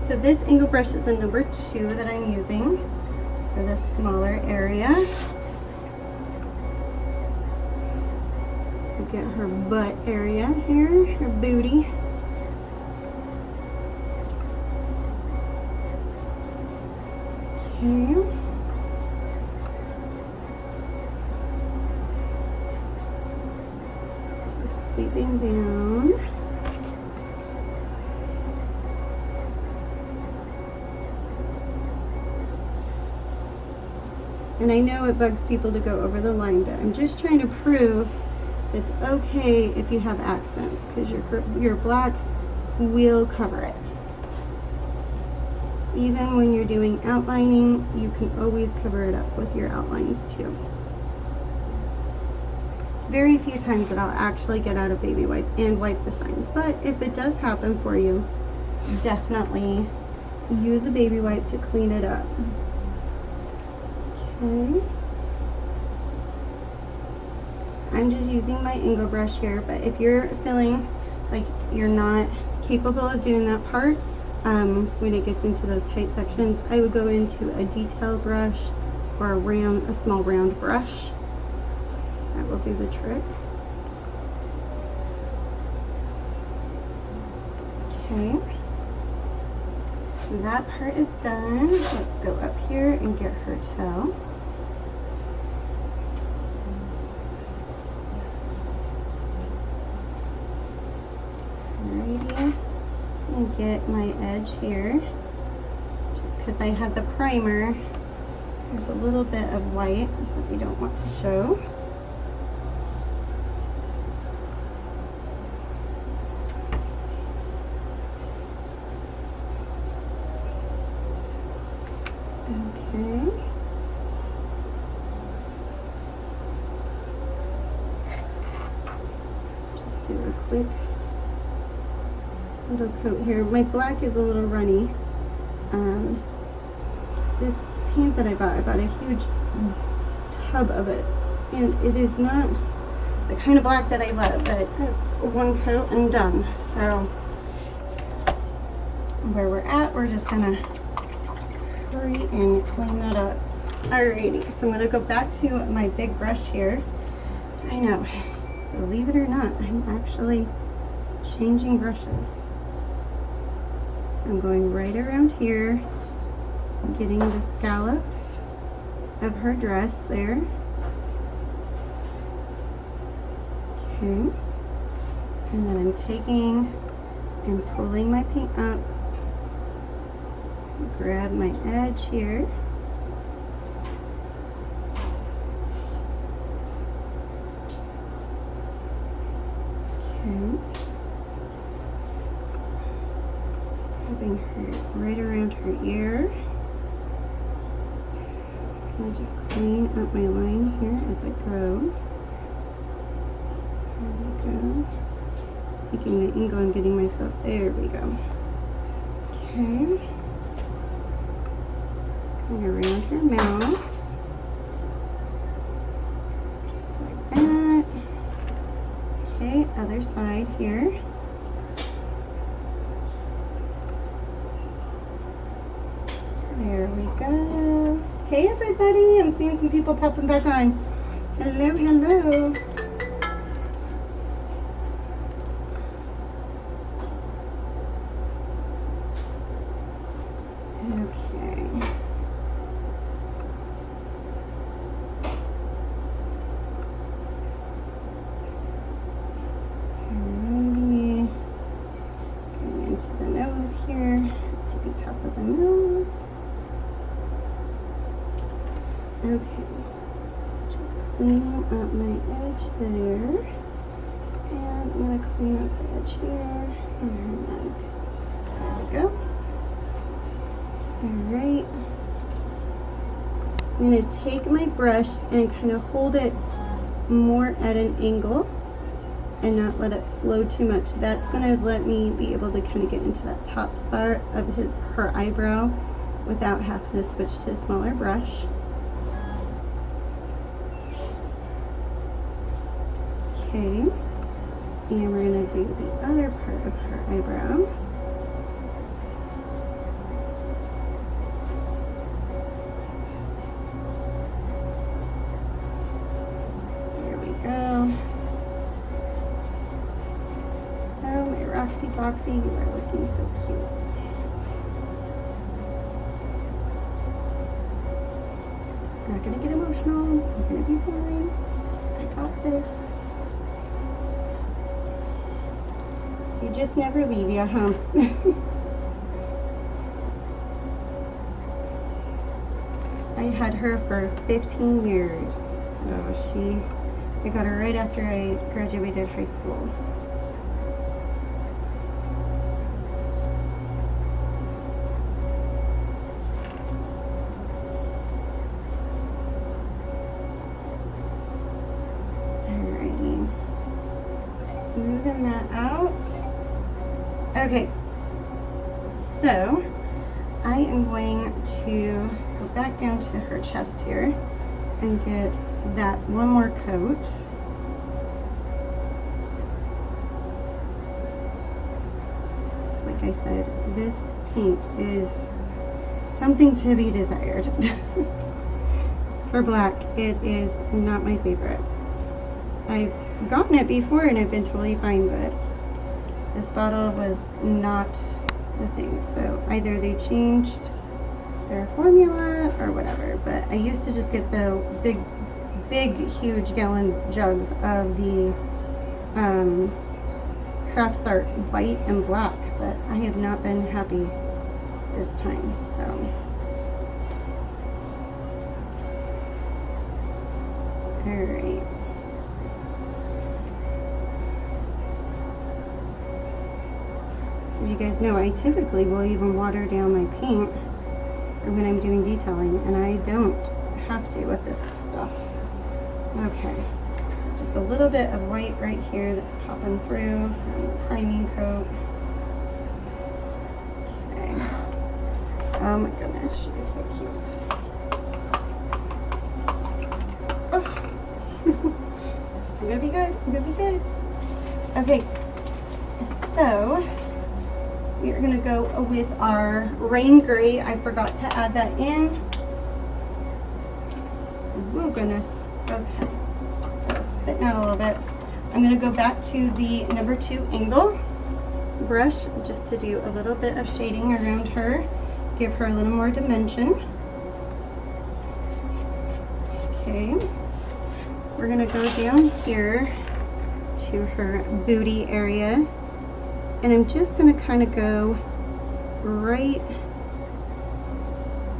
So this angle brush is the number 2 that I'm using for this smaller area. So get her butt area here, her booty. Okay. Just sweeping down. And I know it bugs people to go over the line, but I'm just trying to prove it's okay if you have accents, because your black will cover it. Even when you're doing outlining, you can always cover it up with your outlines too. Very few times that I'll actually get out a baby wipe and wipe the sign, but if it does happen for you, definitely use a baby wipe to clean it up. Okay. I'm just using my angle brush here, but if you're feeling like you're not capable of doing that part, when it gets into those tight sections, I would go into a detail brush or a small round brush. That will do the trick. Okay. That part is done. Let's go up here and get her toe. Alrighty. And get my edge here. Just because I had the primer, there's a little bit of white that we don't want to show. Okay. Just do a quick little coat here. My black is a little runny. This paint that I bought a huge tub of it, and it is not the kind of black that I love, but it's one coat and done. So where we're at, we're just gonna hurry and clean that up. Alrighty, so I'm gonna go back to my big brush here. I know, believe it or not, I'm actually changing brushes. So I'm going right around here, getting the scallops of her dress there. Okay, and then I'm taking and pulling my paint up. Grab my edge here. Okay. Grabbing her right around her ear. And just clean up my line here as I go. There we go. Making the angle I'm getting myself. There we go. Okay. Around her mouth, just like that. Okay, other side here. There we go. Hey everybody, I'm seeing some people popping back on. Hello, hello. Okay. To the nose here, to the top of the nose. Okay, just cleaning up my edge there, and I'm going to clean up the edge here and her neck. There we go. Alright, I'm going to take my brush and kind of hold it more at an angle and not let it flow too much. That's going to let me be able to kind of get into that top spot of her eyebrow without having to switch to a smaller brush. Okay, and we're going to do the other part of her eyebrow. There we go. Oh, my Roxy Doxy, you are looking so cute. I'm not going to get emotional. I'm going to be fine. I got this. You just never leave you, huh? I had her for 15 years. So I got her right after I graduated high school. Alrighty. Smoothing that out. Okay, so I am going to go back down to her chest here and get that one more coat. Like I said, this paint is something to be desired. For black, it is not my favorite. I've gotten it before and I've been totally fine, but this bottle was not the thing. So either they changed their formula or whatever, but I used to just get the big huge gallon jugs of the Craft Art white and black, but I have not been happy this time. So alright. You guys know I typically will even water down my paint when I'm doing detailing, and I don't have to with this stuff. Okay, just a little bit of white right here that's popping through from the priming coat. Okay. Oh my goodness, she is so cute. Oh. I'm gonna be good. I'm gonna be good. Okay, so we are gonna go with our rain gray. I forgot to add that in. Oh goodness. Okay. Spitting out a little bit. I'm gonna go back to the number 2 angle brush just to do a little bit of shading around her, give her a little more dimension. Okay. We're gonna go down here to her booty area. And I'm just going to kind of go right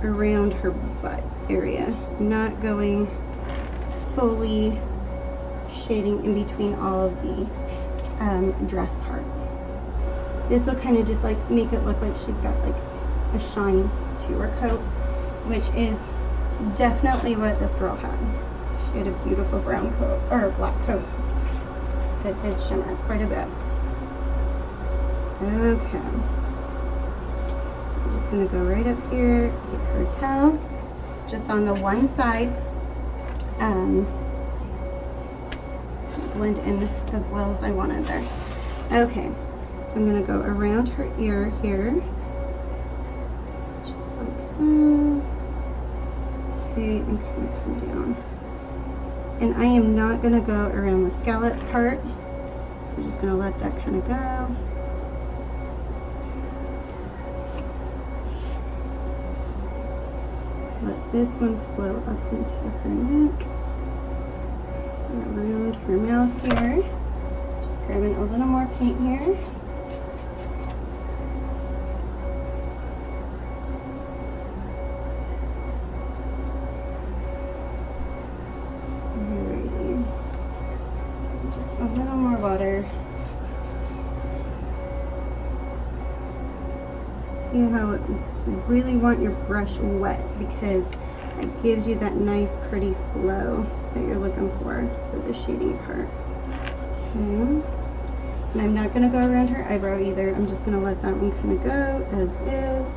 around her butt area, not going fully shading in between all of the dress part. This will kind of just like make it look like she's got like a shine to her coat, which is definitely what this girl had. She had a beautiful brown coat, or black coat, that did shimmer quite a bit. Okay, so I'm just going to go right up here, get her towel, just on the one side, blend in as well as I wanted there. Okay, so I'm going to go around her ear here, just like so. Okay, and kind of come down. And I am not going to go around the scallop part. I'm just going to let that kind of go. Let this one flow up into her neck, around her mouth here. Just grabbing a little more paint here. Alrighty. Just a little more water. See how it really want your brush wet, because it gives you that nice pretty flow that you're looking for the shading part. Okay. And I'm not going to go around her eyebrow either. I'm just going to let that one kind of go as is.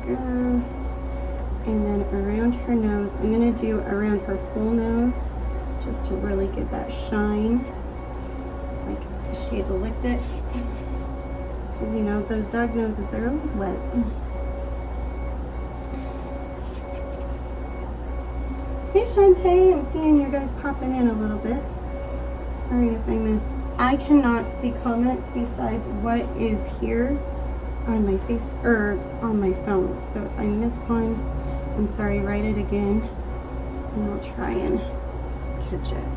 go. And then around her nose, I'm gonna do around her full nose, just to really get that shine, like she had licked it. Because you know, those dog noses are always wet. Hey Shantae, I'm seeing you guys popping in a little bit. Sorry if I missed. I cannot see comments besides what is here on my face or on my phone. So if I miss one, I'm sorry, write it again and I'll try and catch it.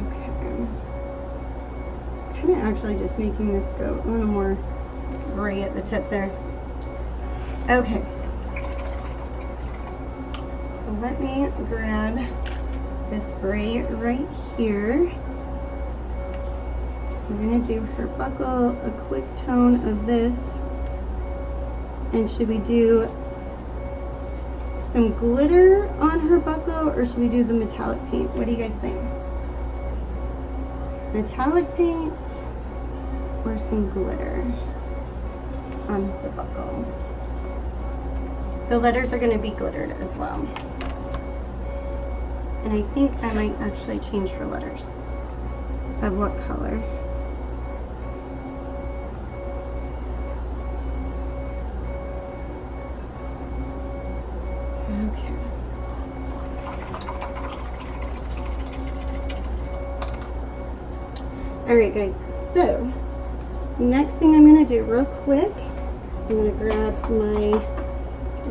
Okay. Kind of actually just making this go a little more gray at the tip there. Okay. So let me grab this gray right here. I'm going to do her buckle, a quick tone of this. And should we do some glitter on her buckle or should we do the metallic paint? What do you guys think? Metallic paint or some glitter on the buckle? The letters are going to be glittered as well. And I think I might actually change her letters. Of what color? Okay. Alright guys, so next thing I'm going to do real quick, I'm going to grab my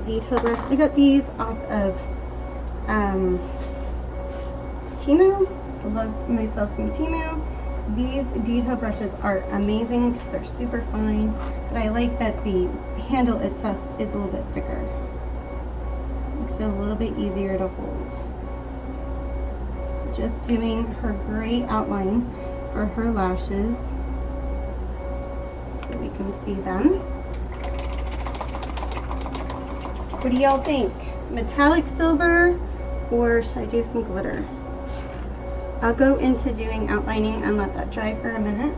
detail brush. I got these off of Temu. I love myself some Temu. These detail brushes are amazing because they're super fine, but I like that the handle itself is a little bit thicker. Makes it a little bit easier to hold. Just doing her gray outline for her lashes so we can see them. What do y'all think? Metallic silver or should I do some glitter? I'll go into doing outlining and let that dry for a minute.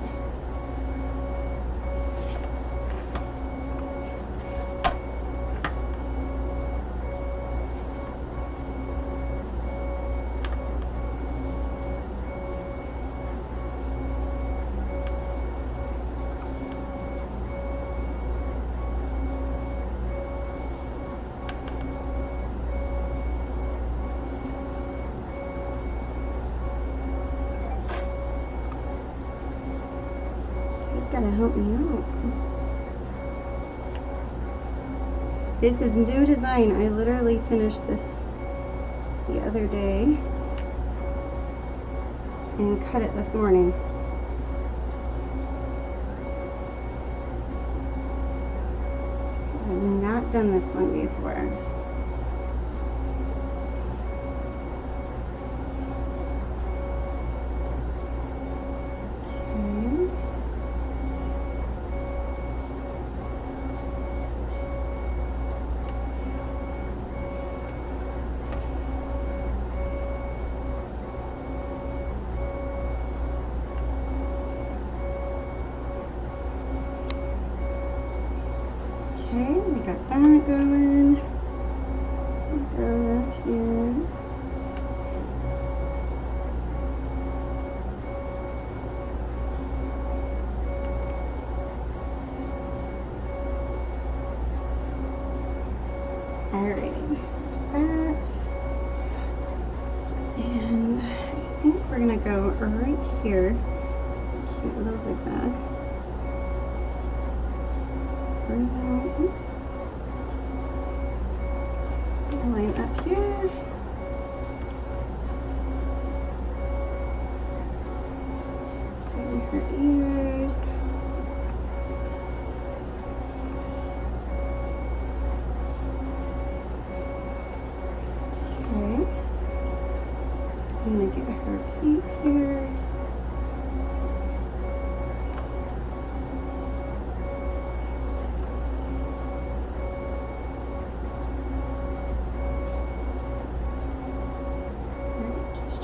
Gotta help me out. This is new design. I literally finished this the other day and cut it this morning. So I've not done this one before. Okay, we got that going. Go around here. Alrighty, there's that. And I think we're gonna go right here. Cute little zigzag. Oops. Line up here. Doing her ears. Okay. I'm gonna give her a peep here.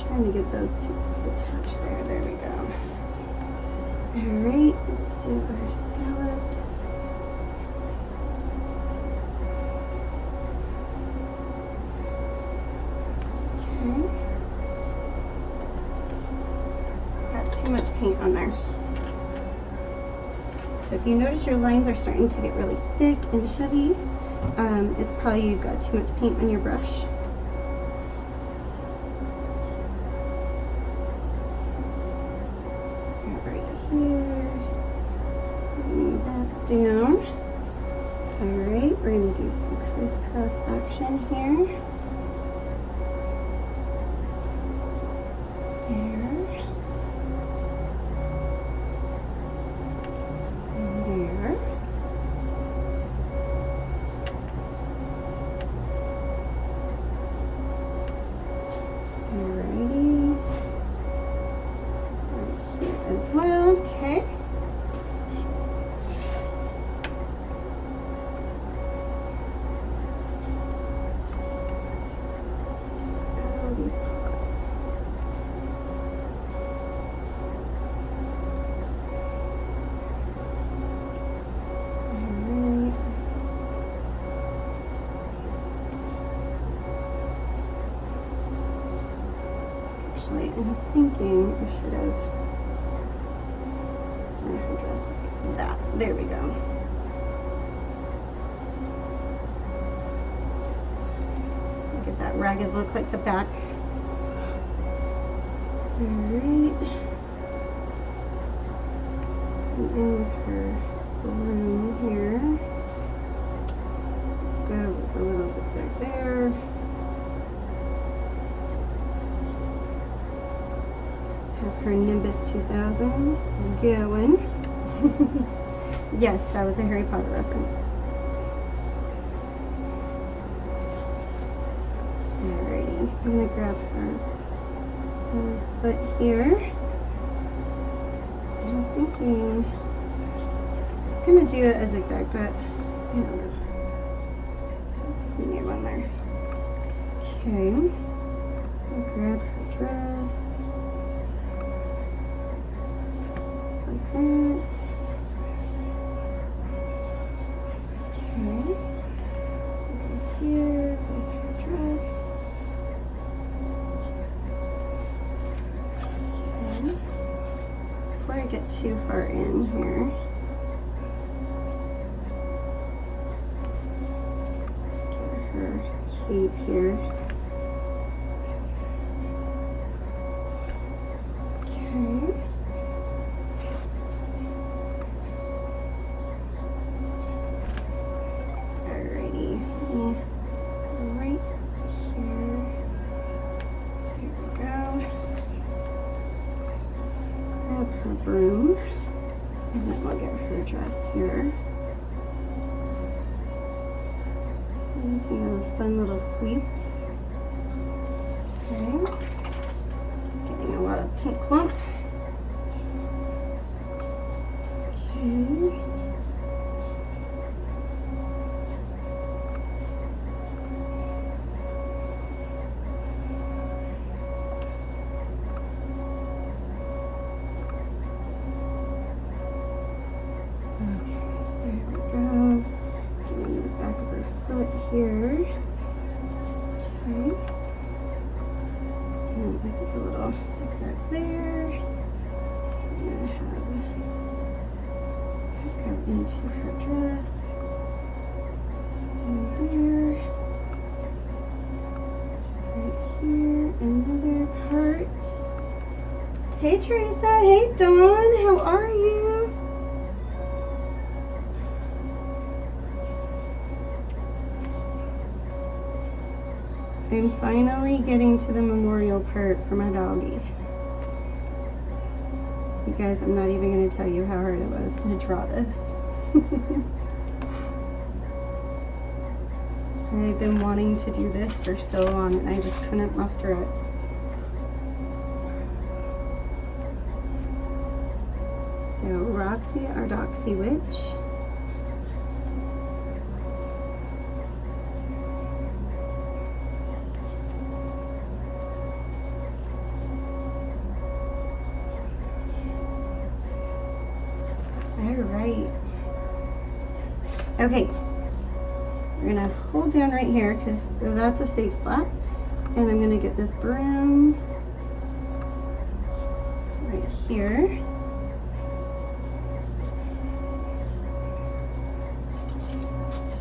Trying to get those two to attach there. There we go. Alright. Alright, let's do our scallops. Okay. Got too much paint on there. So if you notice your lines are starting to get really thick and heavy, it's probably you've got too much paint on your brush. Down. Alright, we're going to do some crisscross action here. There. And there. Alrighty. Right here as well. Okay. I'm thinking I should have done her dress like that. There we go. Get that ragged look like the back. Alright. And in with her balloon here. Let's go with a little zigzag there. Her Nimbus 2000 going. Yes, that was a Harry Potter reference. Alrighty, I'm gonna grab her foot here. I'm thinking it's gonna do it as zigzag, but you know, we need one there. Okay, I'll grab her dress. That. Okay. Over here with her dress. Okay. Before I get too far in here, get her cape here. Okay. Broom, and then we'll get her dress here. Making those fun little sweeps. Okay, just getting a lot of pink clump. Okay. Here. Okay. And I get the little zigzag there. I'm going to have it go into her dress. Same there. Right here, another part. Hey Teresa, hey Dawn, how are you? I'm finally getting to the memorial part for my doggy. You guys, I'm not even going to tell you how hard it was to draw this. I've been wanting to do this for so long and I just couldn't muster it. So Roxy, our Doxy Witch. right. Okay. We're gonna hold down right here because that's a safe spot. And I'm gonna get this broom right here.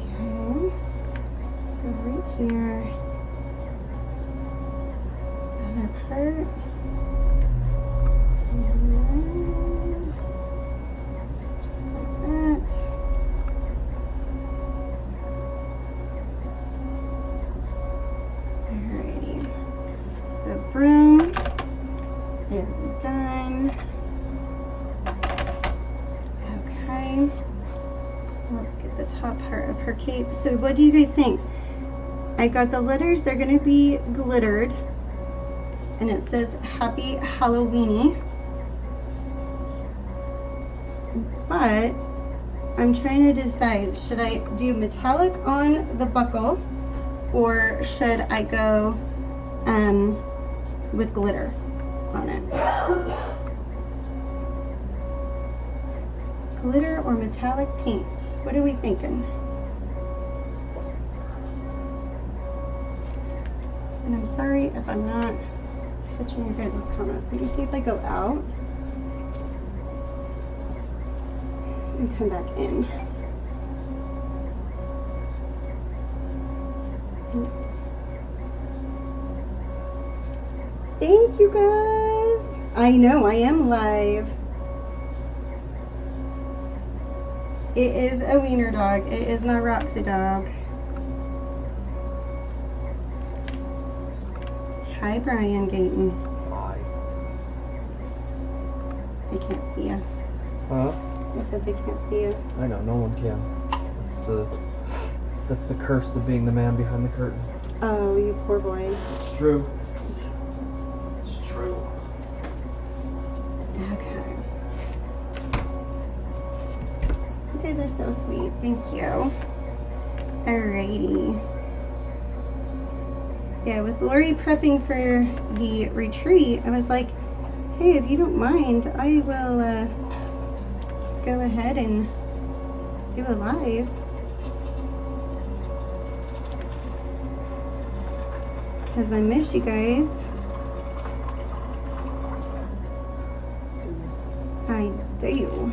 Okay. Go right here. Other part. Broom is done. Okay, let's get the top part of her cape. So what do you guys think? I got the letters, they're going to be glittered, and it says Happy Halloweeny, but I'm trying to decide, should I do metallic on the buckle or should I go with glitter on it? Glitter or metallic paint? What are we thinking? And I'm sorry if I'm not catching your guys' comments. Let me see if I go out and come back in. Thank you guys. I know I am live. It is a wiener dog. It is my Roxy dog. Hi, Brian Gayton. Hi. They can't see you. Huh? I said they can't see you. I know, no one can. That's the curse of being the man behind the curtain. Oh, you poor boy. It's true. It's true. Okay. You guys are so sweet. Thank you. Alrighty. Yeah, with Lori prepping for the retreat, I was like, hey, if you don't mind, I will go ahead and do a live. Because I miss you guys. I do.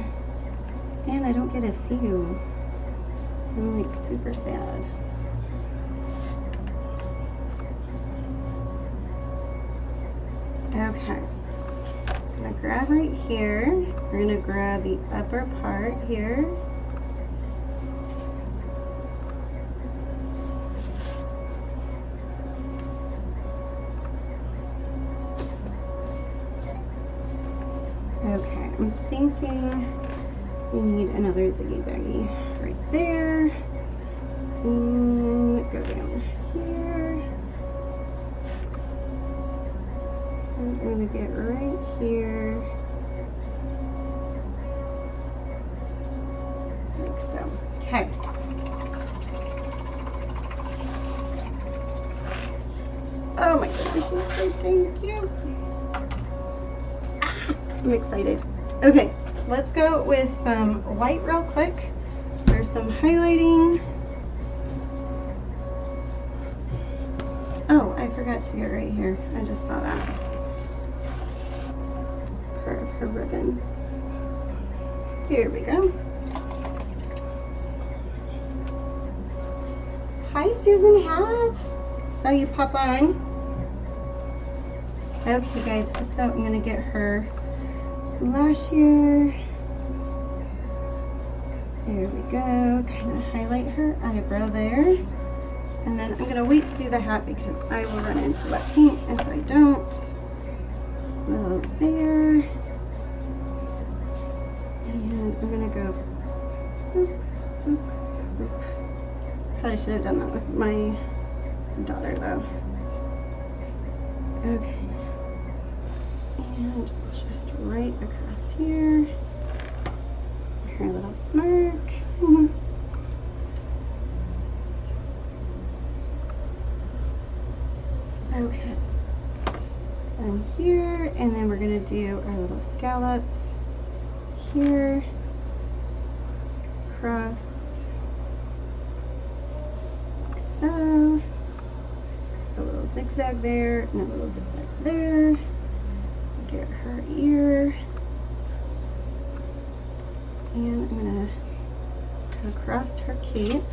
And I don't get to see you. I'm like super sad. Okay. I'm gonna grab right here. We're gonna grab the upper part here. Okay, I'm thinking we need another ziggy-zaggy right there. And go down here. I'm going to get right here. Like so. Okay. Oh my goodness, she's so dang cute. I'm excited. Okay, let's go with some white real quick for some highlighting. Oh, I forgot to get right here. I just saw that. Part of her ribbon. Here we go. Hi, Susan Hatch. So you pop on. Okay, guys, so I'm gonna get her lash here. There we go. Kind of highlight her eyebrow there. And then I'm going to wait to do the hat because I will run into wet paint if I don't. Little there. And I'm going to go boop, boop, boop. Probably should have done that with my daughter though. Okay. And just right across here. Her little smirk. Okay. And here, and then we're gonna do our little scallops here. across, like so. A little zigzag there, and a little zigzag there. Get her ear. And I'm gonna cut across her cape.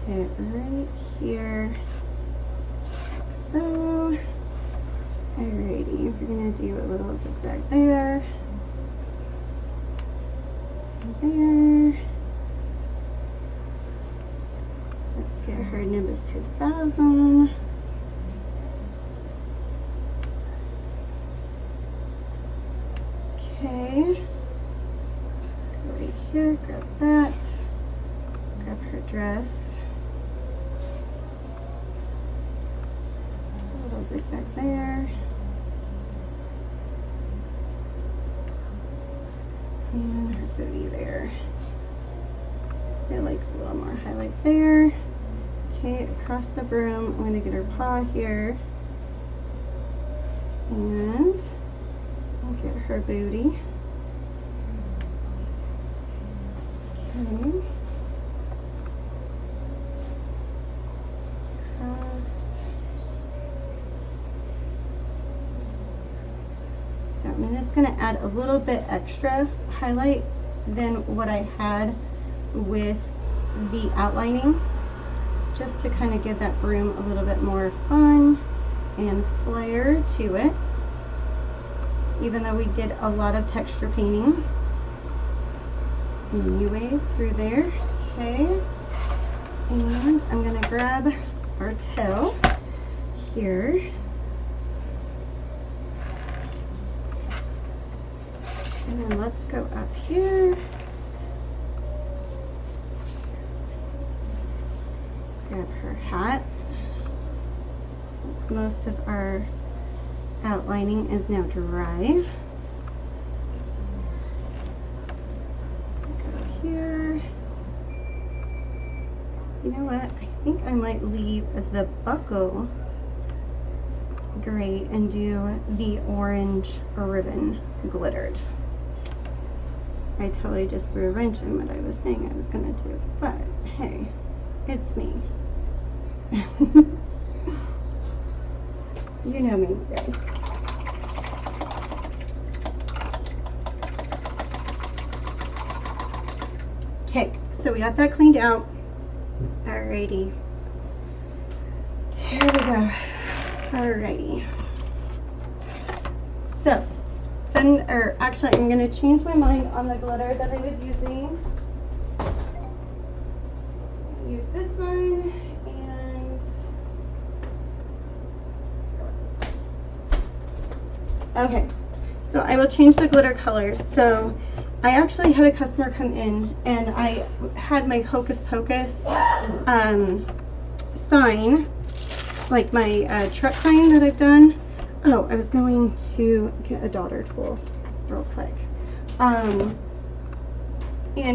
Okay, right here, like so. Alrighty, we're gonna do a little zigzag there, and there. Let's get her Nimbus 2000. Okay, go right here, grab that, grab her dress. A little zigzag there. And her booty there. Still like a little more highlight there. Okay, across the broom, I'm going to get her paw here. And I'll get her booty. Okay. Across. So I'm just going to add a little bit extra highlight than what I had with the outlining, just to kind of give that broom a little bit more fun and flair to it, even though we did a lot of texture painting anyways through there. Okay, and I'm going to grab our tail here. And then let's go up here. Grab her hat. Since most of our outlining is now dry. Go here. You know what? I think I might leave the buckle gray and do the orange ribbon glittered. I totally just threw a wrench in what I was saying I was gonna do, but hey, it's me. You know me, guys. Okay, so we got that cleaned out. Alrighty. Here we go. Alrighty. So, actually, I'm going to change my mind on the glitter that I was using. Use this one and okay. So I will change the glitter colors. So I actually had a customer come in and I had my Hocus Pocus sign, like my truck sign that I've done. Oh, I was going to get a daughter tool real quick. And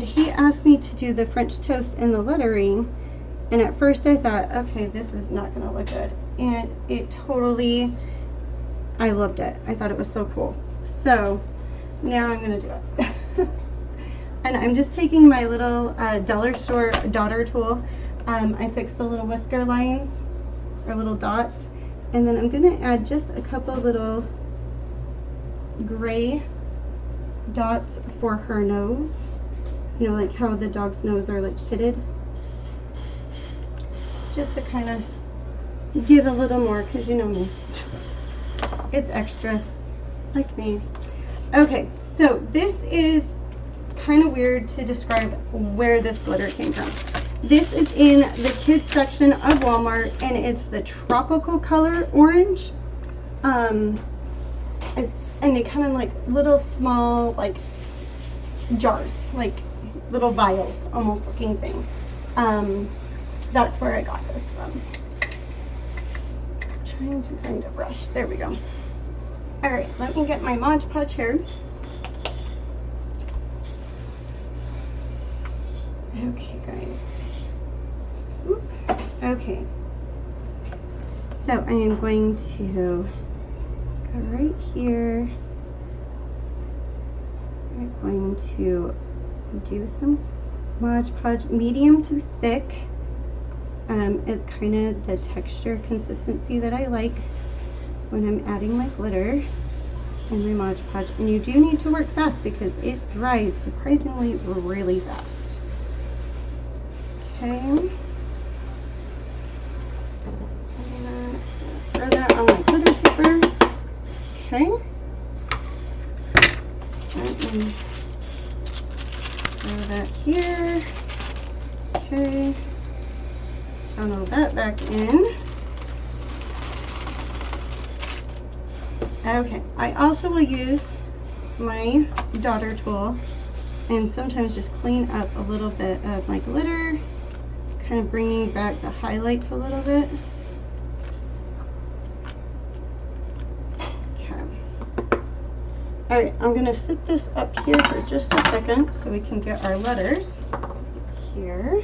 he asked me to do the French toast and the lettering. And at first I thought, okay, this is not going to look good. And it totally, I loved it. I thought it was so cool. So now I'm going to do it. And I'm just taking my little dollar store daughter tool. I fixed the little whisker lines or little dots. And then I'm going to add just a couple little gray dots for her nose. You know, like how the dog's nose are like pitted. Just to kind of give a little more, because you know me. It's extra, like me. Okay, so this is kind of weird to describe where this glitter came from. This is in the kids section of Walmart, and it's the tropical color orange. And they come in like little small like jars, like little vials almost looking things. That's where I got this from. Trying to find a brush. There we go. All right, let me get my Mod Podge here. Okay, guys. Oop. Okay. So I am going to go right here. I'm going to do some Mod Podge. Medium to thick is kind of the texture consistency that I like when I'm adding my glitter and my Mod Podge. And you do need to work fast because it dries surprisingly really fast. Okay. Throw that on my glitter paper. Okay. And throw that here. Okay. Funnel that back in. Okay. I also will use my daughter tool and sometimes just clean up a little bit of my glitter, kind of bringing back the highlights a little bit. All right, I'm gonna sit this up here for just a second so we can get our letters here.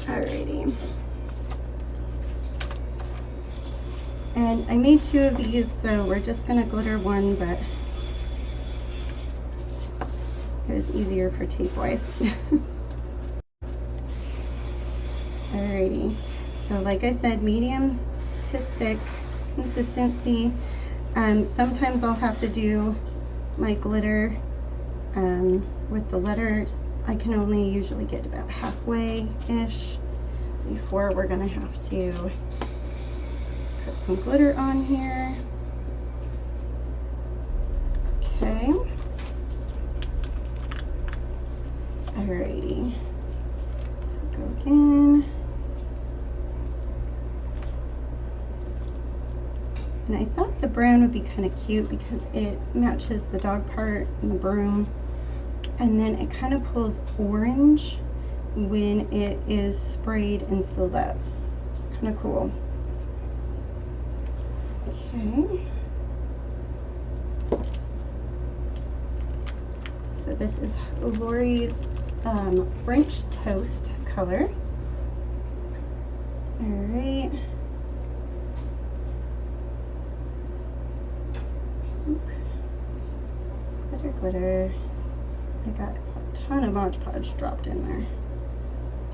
Alrighty. And I made 2 of these, so we're just gonna glitter one, but it was easier for tape-wise. Alrighty, so like I said, medium to thick consistency. Sometimes I'll have to do my glitter with the letters. I can only usually get about halfway-ish before we're gonna have to put some glitter on here. Okay. Alrighty. So go again. And I thought the brown would be kind of cute because it matches the dog part and the broom. And then it kind of pulls orange when it is sprayed and sealed up. It's kind of cool. Okay. So this is Lori's French Toast color. All right. Glitter, glitter. I got a ton of Mod Podge dropped in there.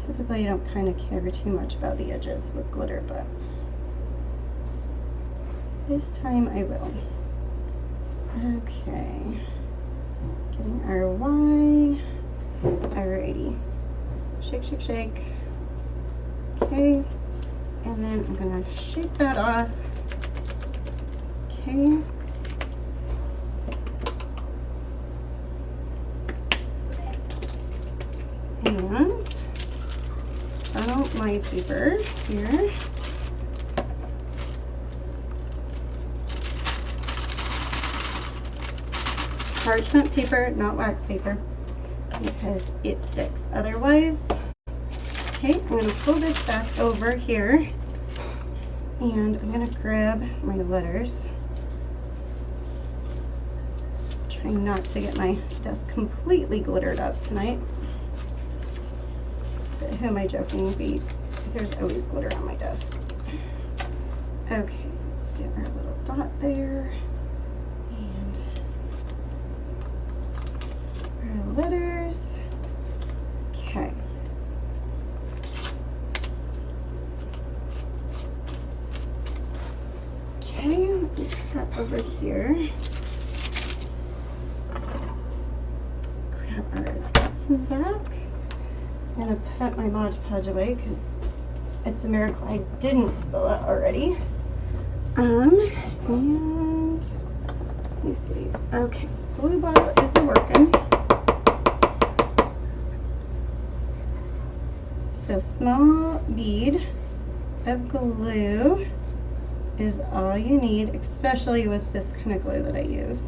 Typically I don't kind of care too much about the edges with glitter, but this time I will. Okay. Getting our Y. Alrighty. Shake, shake, shake. Okay. And then I'm gonna shake that off. Okay. And funnel my paper here. Parchment paper, not wax paper, because it sticks otherwise. Okay, I'm going to pull this back over here and I'm going to grab my letters. Trying not to get my desk completely glittered up tonight. But who am I joking? There's always glitter on my desk. Okay, let's get our little dot there. And our letters. Okay. Okay, let's cut over here. Grab our dots in the back. I'm gonna put my Mod Podge away because it's a miracle I didn't spill it already. And let me see. Okay, glue bottle is working. So small bead of glue is all you need, especially with this kind of glue that I use.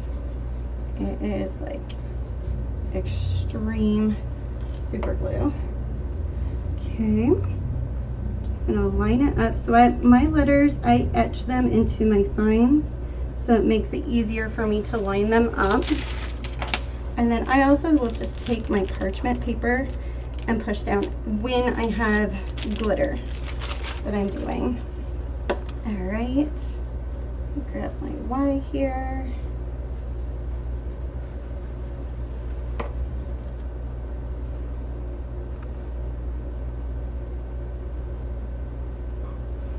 It is like extreme super glue. Okay, just gonna line it up. So my letters, I etch them into my signs, so it makes it easier for me to line them up. And then I also will just take my parchment paper and push down when I have glitter that I'm doing. All right, grab my Y here.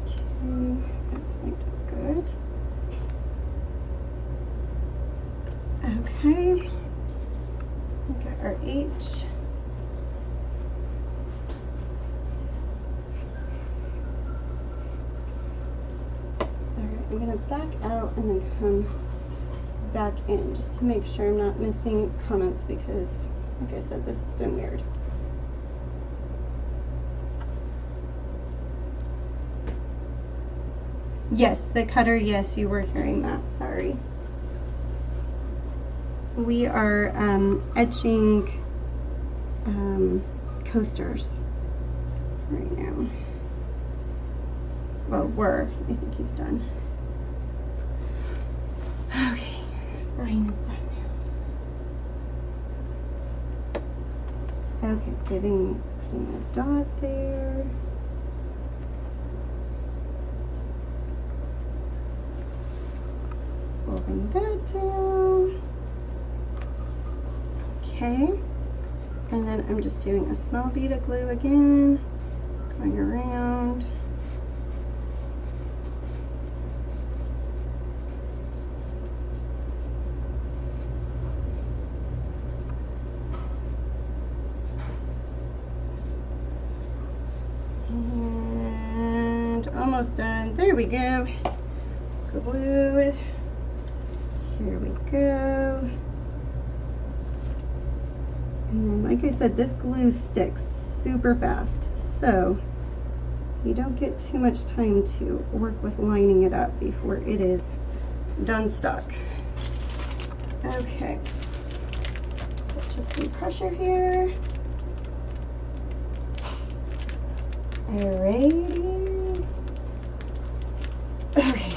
Okay, that's lined up good. Okay, we got our H. I'm going to back out and then come back in just to make sure I'm not missing comments because, like I said, this has been weird. Yes, the cutter, yes, you were hearing that, sorry. We are etching coasters right now. Well, I think he's done. Okay, Brian is done now. Okay, putting a dot there. Folding that down. Okay, and then I'm just doing a small bead of glue again, going around. Almost done. There we go. Glued. Here we go. And then, like I said, this glue sticks super fast, so you don't get too much time to work with lining it up before it is done stuck. Okay. Just some pressure here. Alrighty. Okay.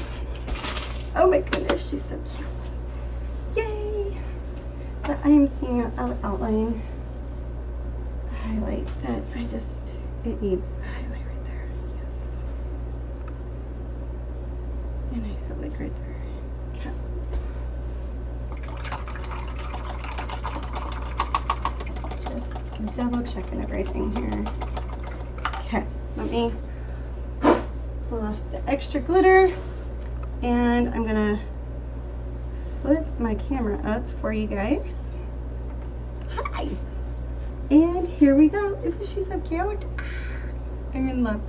Oh my goodness, she's so cute. Yay! But I am seeing an outline highlight that it needs a highlight right there. Yes. And I feel like right there. Okay. Just double checking everything here. Okay, let me pull off the extra glitter, and I'm gonna flip my camera up for you guys. Hi! And here we go. Isn't she so cute? I'm in love.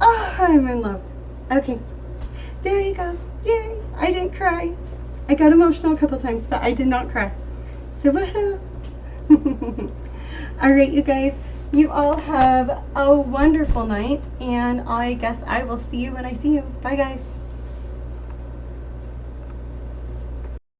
Oh, I'm in love. Okay, there you go. Yay! I didn't cry. I got emotional a couple times, but I did not cry. So woohoo! All right, you guys. You all have a wonderful night, and I guess I will see you when I see you. Bye, guys.